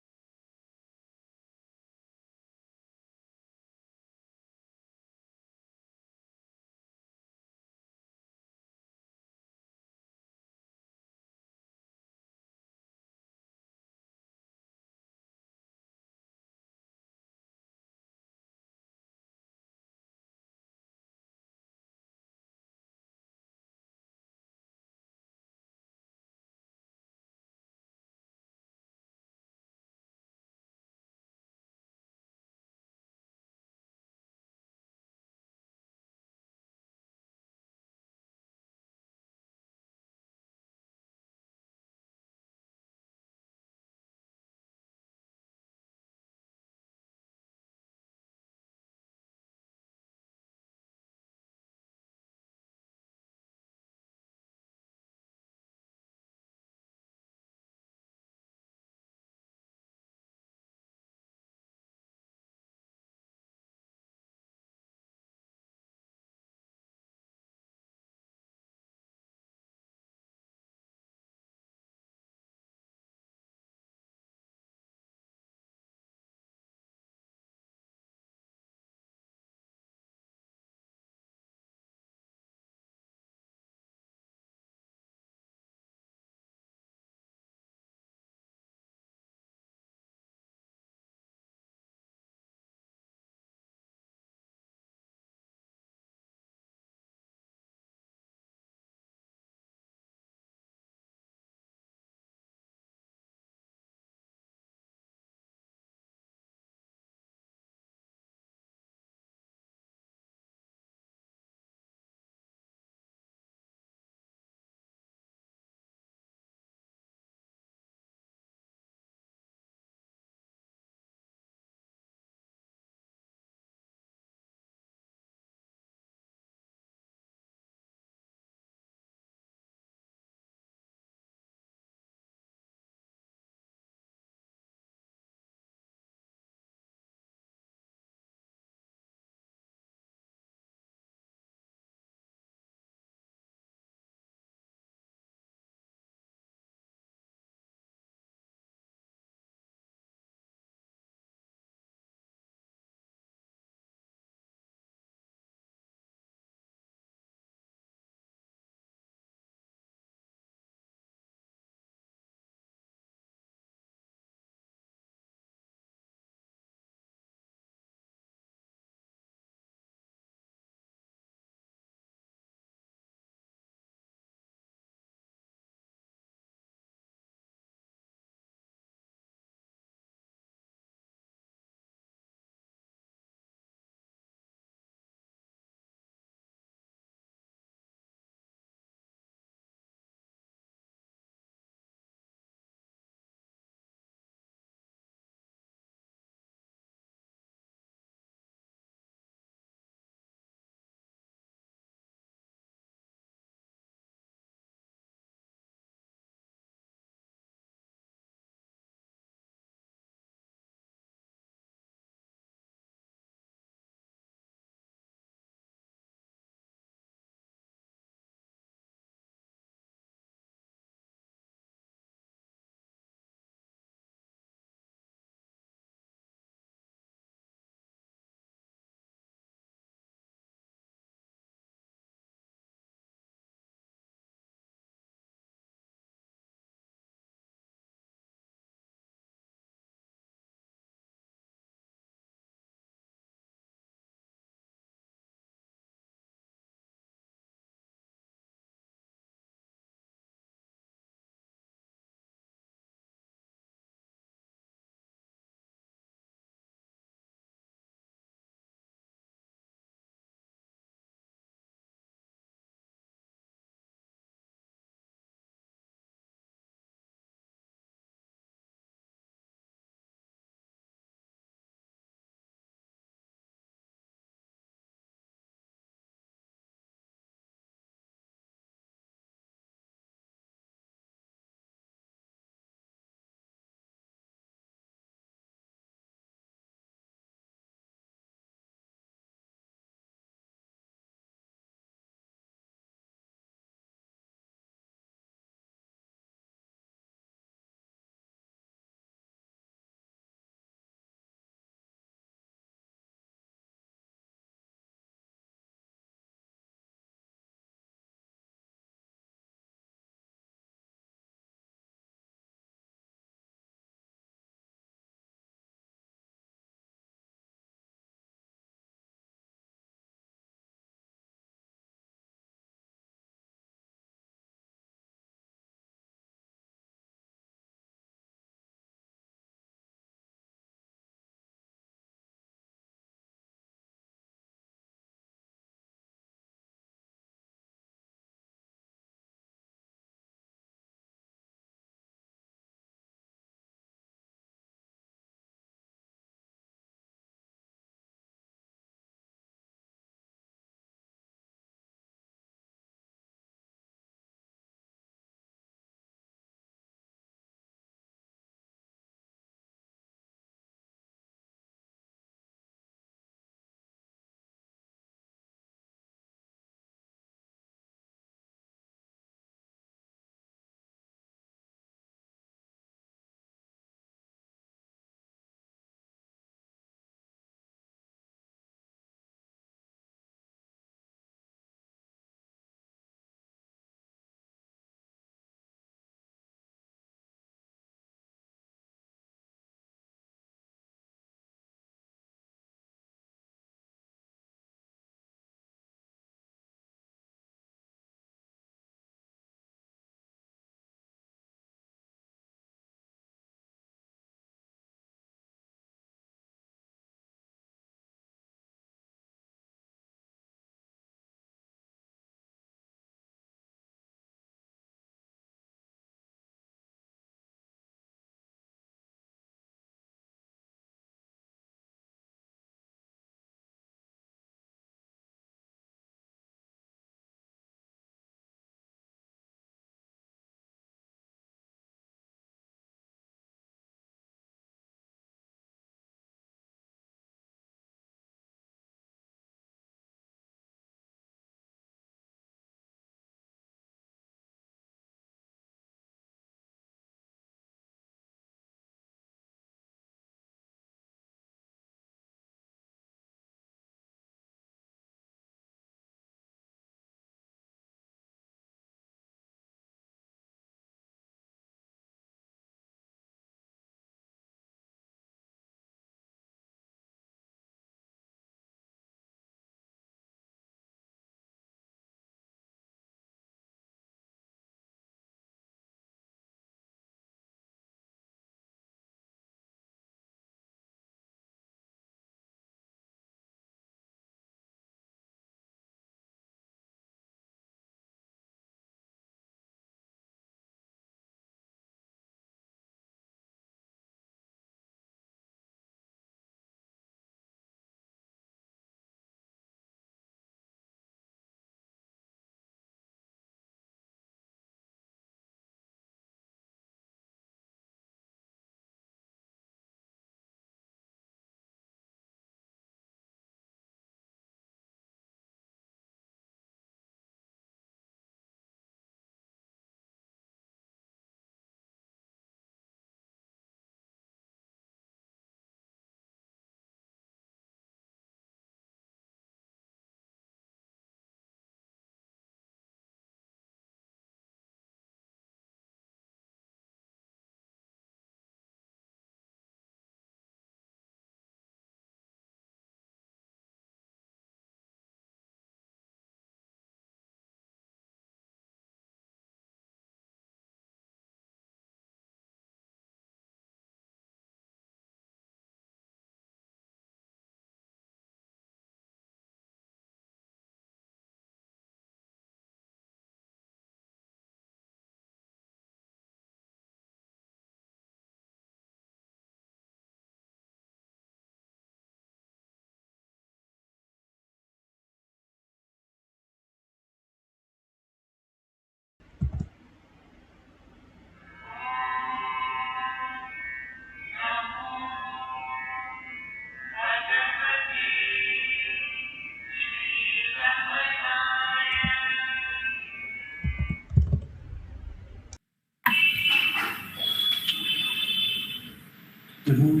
[SPEAKER 2] Namo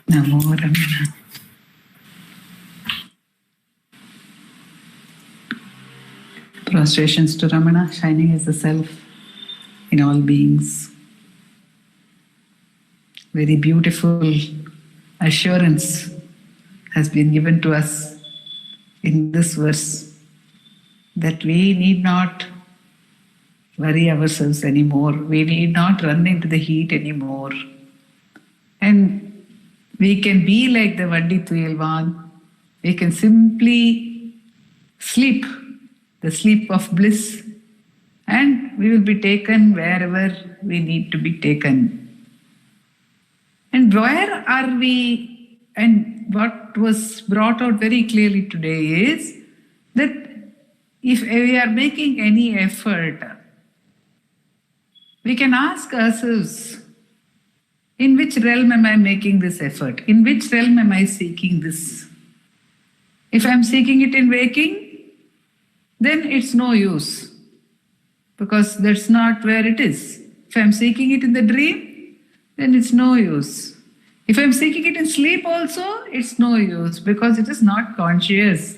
[SPEAKER 2] Ramana. Prostrations to Ramana, shining as the self in all beings. Very beautiful assurance has been given to us in this verse that we need not worry ourselves anymore. We need not run into the heat anymore. And we can be like the Vandi Tuyelvan. We can simply sleep, the sleep of bliss, and we will be taken wherever we need to be taken. And where are we? And what was brought out very clearly today is that if we are making any effort, we can ask ourselves, in which realm am I making this effort? In which realm am I seeking this? If I'm seeking it in waking, then it's no use, because that's not where it is. If I'm seeking it in the dream, then it's no use. If I'm seeking it in sleep also, it's no use, because it is not conscious.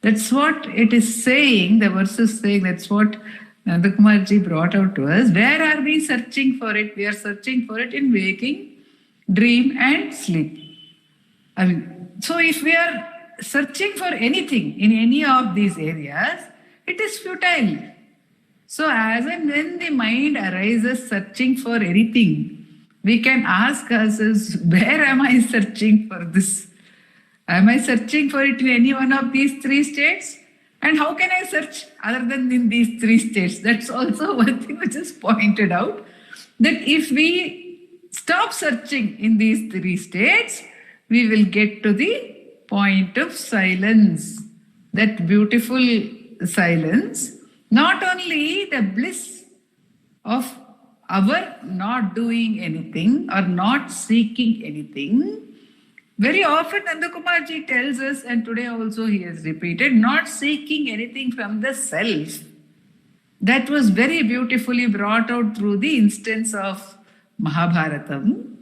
[SPEAKER 2] That's what it is saying, the verse is saying, that's what Nanda Kumarji brought out to us. Where are we searching for it? We are searching for it in waking, dream and sleep. So if we are searching for anything in any of these areas, it is futile. So as and when the mind arises searching for anything, we can ask ourselves, where am I searching for this? Am I searching for it in any one of these three states? And how can I search other than in these three states? That's also one thing which is pointed out, that if we stop searching in these three states, we will get to the point of silence, that beautiful silence, not only the bliss of our not doing anything or not seeking anything. Very often Nanda Kumarji tells us, and today also he has repeated, not seeking anything from the self. That was very beautifully brought out through the instance of Mahabharatam,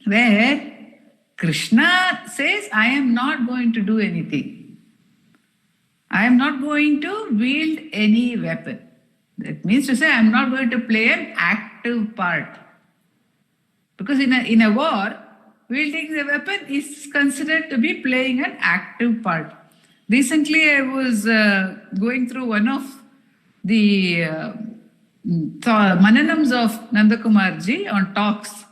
[SPEAKER 2] where Krishna says, I am not going to do anything. I am not going to wield any weapon. That means to say, I am not going to play an active part. Because in a war, wielding the weapon is considered to be playing an active part. Recently, I was going through one of the mananams of Nanda Kumarji on talks.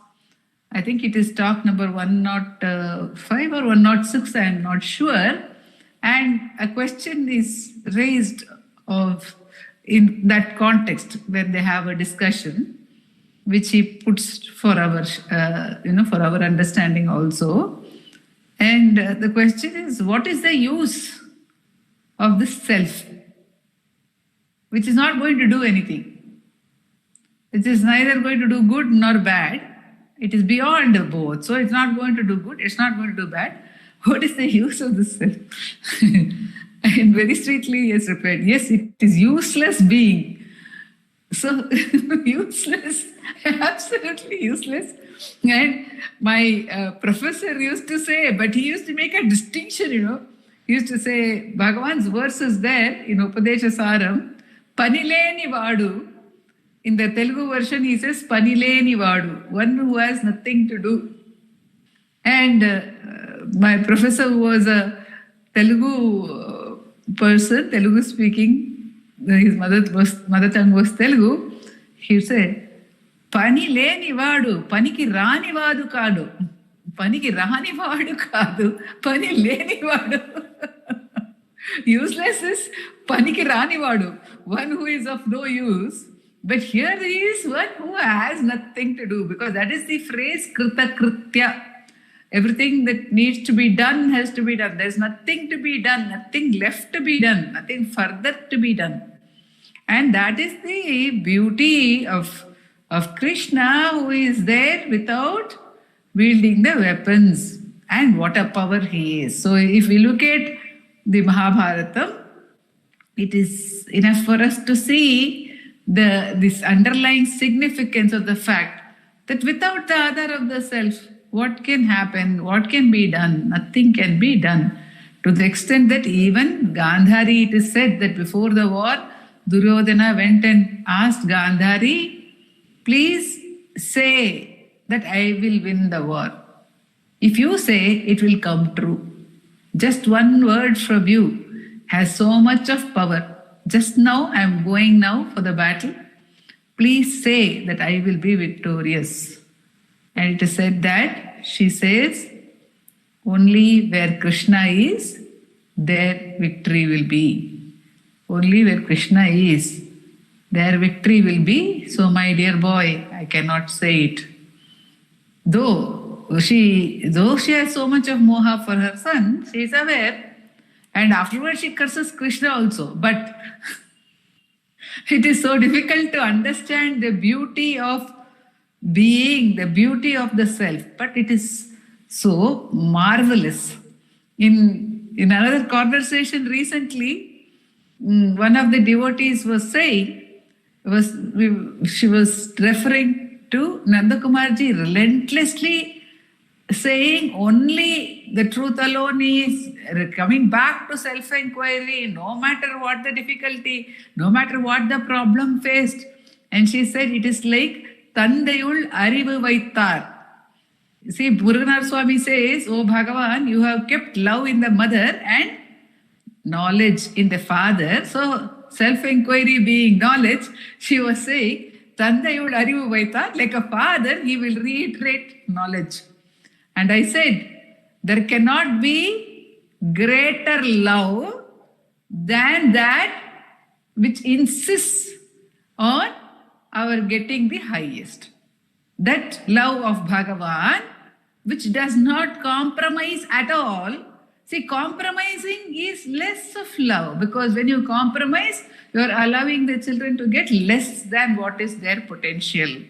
[SPEAKER 2] I think it is talk number 105 or 106, I am not sure. And a question is raised in that context when they have a discussion, which he puts for our, for our understanding also. And the question is, what is the use of this self, which is not going to do anything? It is neither going to do good nor bad. It is beyond both. So it's not going to do good, it's not going to do bad. What is the use of this self? And very straightly he has replied, yes, it is useless being. So useless, absolutely useless. And my professor used to say, but he used to make a distinction, He used to say, Bhagavan's verse is there in Upadesha Saram, Panileni Vadu. In the Telugu version, he says, Panileni Vadu, one who has nothing to do. And my professor was a Telugu person, Telugu speaking, his mother tongue was Telugu. He said, Pani leni vadu, paniki rani vadu kadu. Paniki rani vadu kadu, pani leni vadu. Useless is paniki rani vadu, one who is of no use. But here he is one who has nothing to do, because that is the phrase krita kritya. Everything that needs to be done has to be done. There's nothing to be done, nothing left to be done, nothing further to be done. And that is the beauty of Krishna, who is there without wielding the weapons. And what a power he is. So if we look at the Mahabharatam, it is enough for us to see this underlying significance of the fact that without the other of the self, what can happen? What can be done? Nothing can be done. To the extent that even Gandhari, it is said that before the war, Duryodhana went and asked Gandhari, please say that I will win the war. If you say, it will come true. Just one word from you has so much of power. Just now, I am going now for the battle. Please say that I will be victorious. And it is said that she says, only where Krishna is, there victory will be. Only where Krishna is, there victory will be. So, my dear boy, I cannot say it. Though she has so much of moha for her son, she is aware, and afterwards she curses Krishna also. But it is so difficult to understand the beauty of being, the beauty of the self. But it is so marvelous. In another conversation recently, one of the devotees was saying, she was referring to Nanda Kumarji relentlessly saying only the truth alone is coming back to self-inquiry, no matter what the difficulty, no matter what the problem faced. And she said it is like Tandayul Arivu Vaittar. See, Muruganar Swami says, oh Bhagavan, you have kept love in the mother and knowledge in the father. So, self-inquiry being knowledge, she was saying, Tandayul Arivu Vaittar, like a father, he will reiterate knowledge. And I said, there cannot be greater love than that which insists on our getting the highest. That love of Bhagavan, which does not compromise at all. See, compromising is less of love, because when you compromise, you are allowing the children to get less than what is their potential.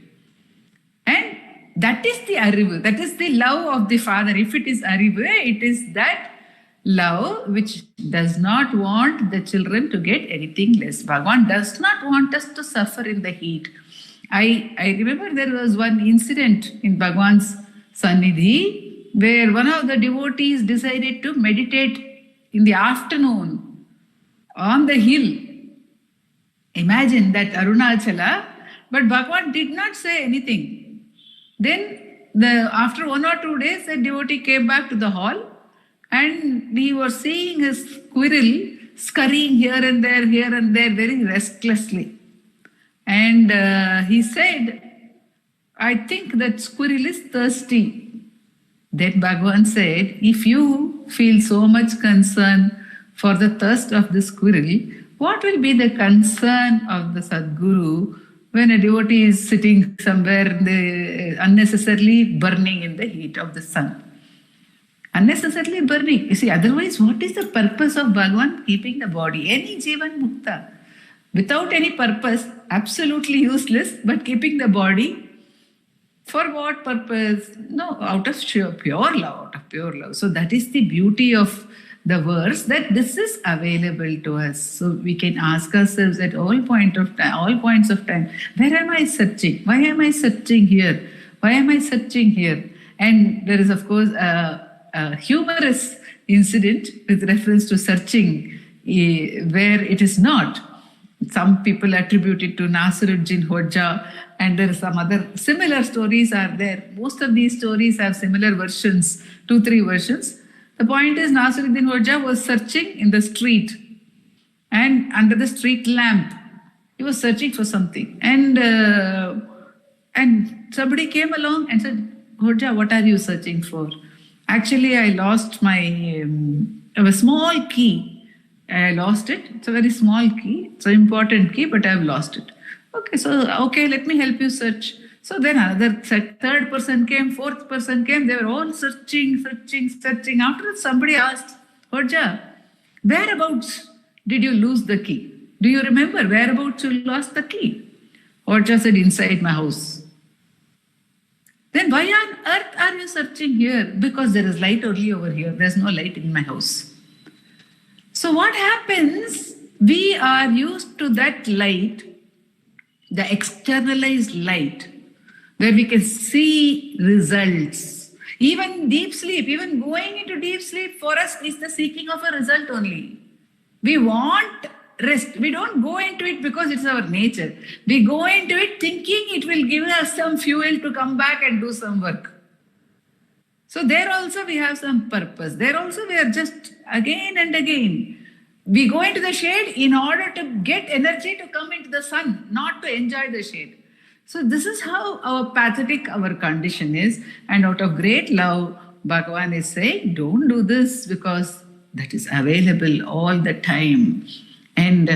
[SPEAKER 2] And that is the arivu, that is the love of the father. If it is arivu, it is that love which does not want the children to get anything less. Bhagavan does not want us to suffer in the heat. I remember there was one incident in Bhagavan's Sannidhi where one of the devotees decided to meditate in the afternoon on the hill. Imagine that Arunachala, but Bhagavan did not say anything. Then after 1 or 2 days, the devotee came back to the hall and he was seeing a squirrel scurrying here and there very restlessly. And he said, I think that squirrel is thirsty. Then Bhagavan said, if you feel so much concern for the thirst of the squirrel, what will be the concern of the Sadguru when a devotee is sitting somewhere unnecessarily burning in the heat of the sun? Unnecessarily burning. You see, otherwise, what is the purpose of Bhagavan keeping the body? Any Jivan Mukta, without any purpose, absolutely useless, but keeping the body, for what purpose? No, out of pure love. So that is the beauty of the verse, that this is available to us. So we can ask ourselves at all points of time, where am I searching? Why am I searching here? Why am I searching here? And there is, of course, a humorous incident with reference to searching where it is not. Some people attribute it to Nasiruddin Hoja, and there are some other similar stories are there. Most of these stories have similar versions, 2-3 versions. The point is, Nasiruddin Hoja was searching in the street, and under the street lamp, he was searching for something. And somebody came along and said, Hoja, what are you searching for? Actually, I lost a small key. I lost it. It's a very small key. It's an important key, but I've lost it. Okay, let me help you search. So then another third person came, fourth person came. They were all searching. After that, somebody asked, Hoja, whereabouts did you lose the key? Do you remember whereabouts you lost the key? Hoja said, inside my house. Then why on earth are you searching here? Because there is light only over here. There's no light in my house. So what happens? We are used to that light the externalized light, where we can see results. Even deep sleep, even going into deep sleep for us is the seeking of a result only. We want rest. We don't go into it because it's our nature. We go into it thinking it will give us some fuel to come back and do some work. So there also we have some purpose. There also we are just again and again. We go into the shade in order to get energy to come into the sun, not to enjoy the shade. So this is how our pathetic our condition is. And out of great love, Bhagavan is saying, don't do this because that is available all the time. And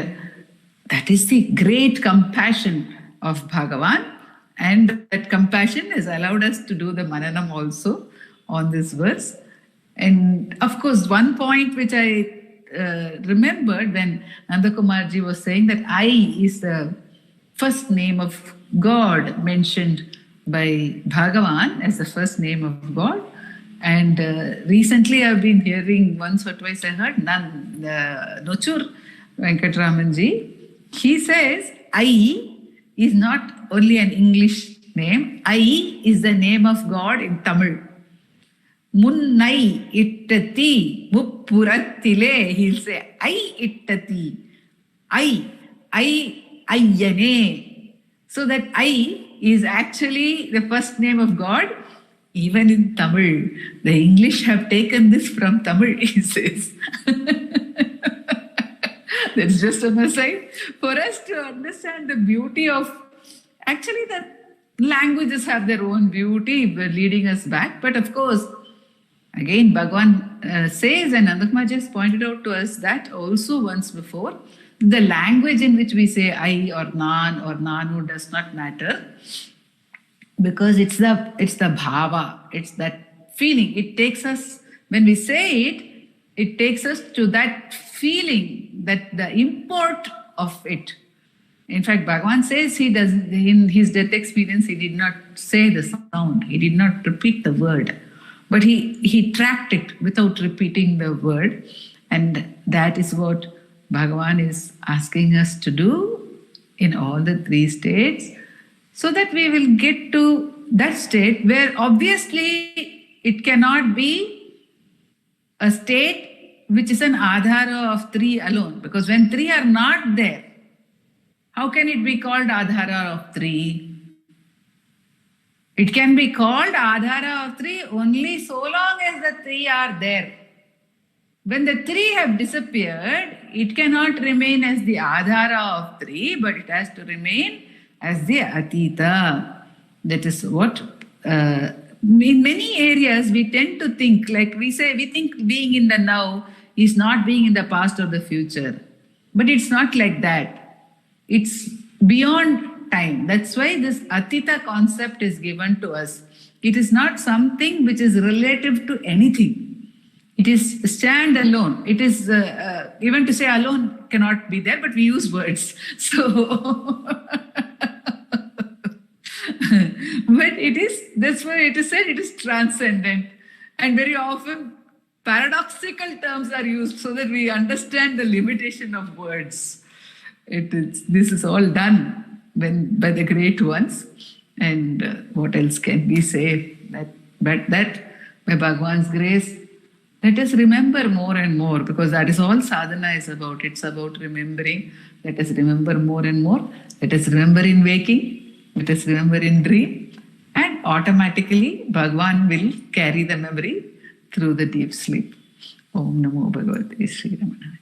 [SPEAKER 2] that is the great compassion of Bhagavan. And that compassion has allowed us to do the Mananam also on this verse. And of course, one point which I remembered when Nandakumarji was saying that I is the first name of God mentioned by Bhagavan as the first name of God. And recently I've been hearing, once or twice I heard Nochur Venkatramanji. He says I is not only an English name. I is the name of God in Tamil. Munnai ittati muppurattile. He'll say I ittati. I ayyane. So that I is actually the first name of God, even in Tamil. The English have taken this from Tamil, he says. That's just an aside for us to understand the beauty of, actually the languages have their own beauty leading us back. But of course, again, Bhagavan says, and Nandakumarji has pointed out to us that also once before, the language in which we say I or Nan or Nanu does not matter, because it's the bhava, it's that feeling. It takes us, when we say it, it takes us to that feeling, that the import of it. In fact, Bhagavan says he does, in his death experience, he did not say the sound, he did not repeat the word, but he tracked it without repeating the word. And that is what Bhagavan is asking us to do in all the three states, so that we will get to that state where obviously it cannot be a state which is an adhara of three alone, because when three are not there, how can it be called adhara of three? It can be called adhara of three only so long as the three are there. When the three have disappeared, it cannot remain as the adhara of three, but it has to remain as the atita. That is what, in many areas we tend to think, like we think being in the now is not being in the past or the future. But it's not like that. It's beyond time. That's why this atita concept is given to us. It is not something which is relative to anything. It is stand-alone. It is, even to say alone cannot be there, but we use words. So, but it is, that's why it is said it is transcendent. And very often paradoxical terms are used so that we understand the limitation of words. This is all done by the great ones. And what else can we say? But that by Bhagavan's grace, let us remember more and more, because that is all sadhana is about. It's about remembering. Let us remember more and more. Let us remember in waking. Let us remember in dream. And automatically Bhagavan will carry the memory through the deep sleep. Om Namo Bhagavate Sri Ramanaya.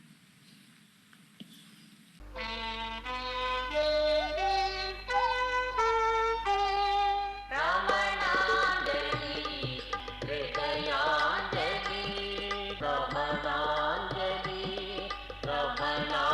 [SPEAKER 3] Ramananjali, Ramananjali, Ramananjali.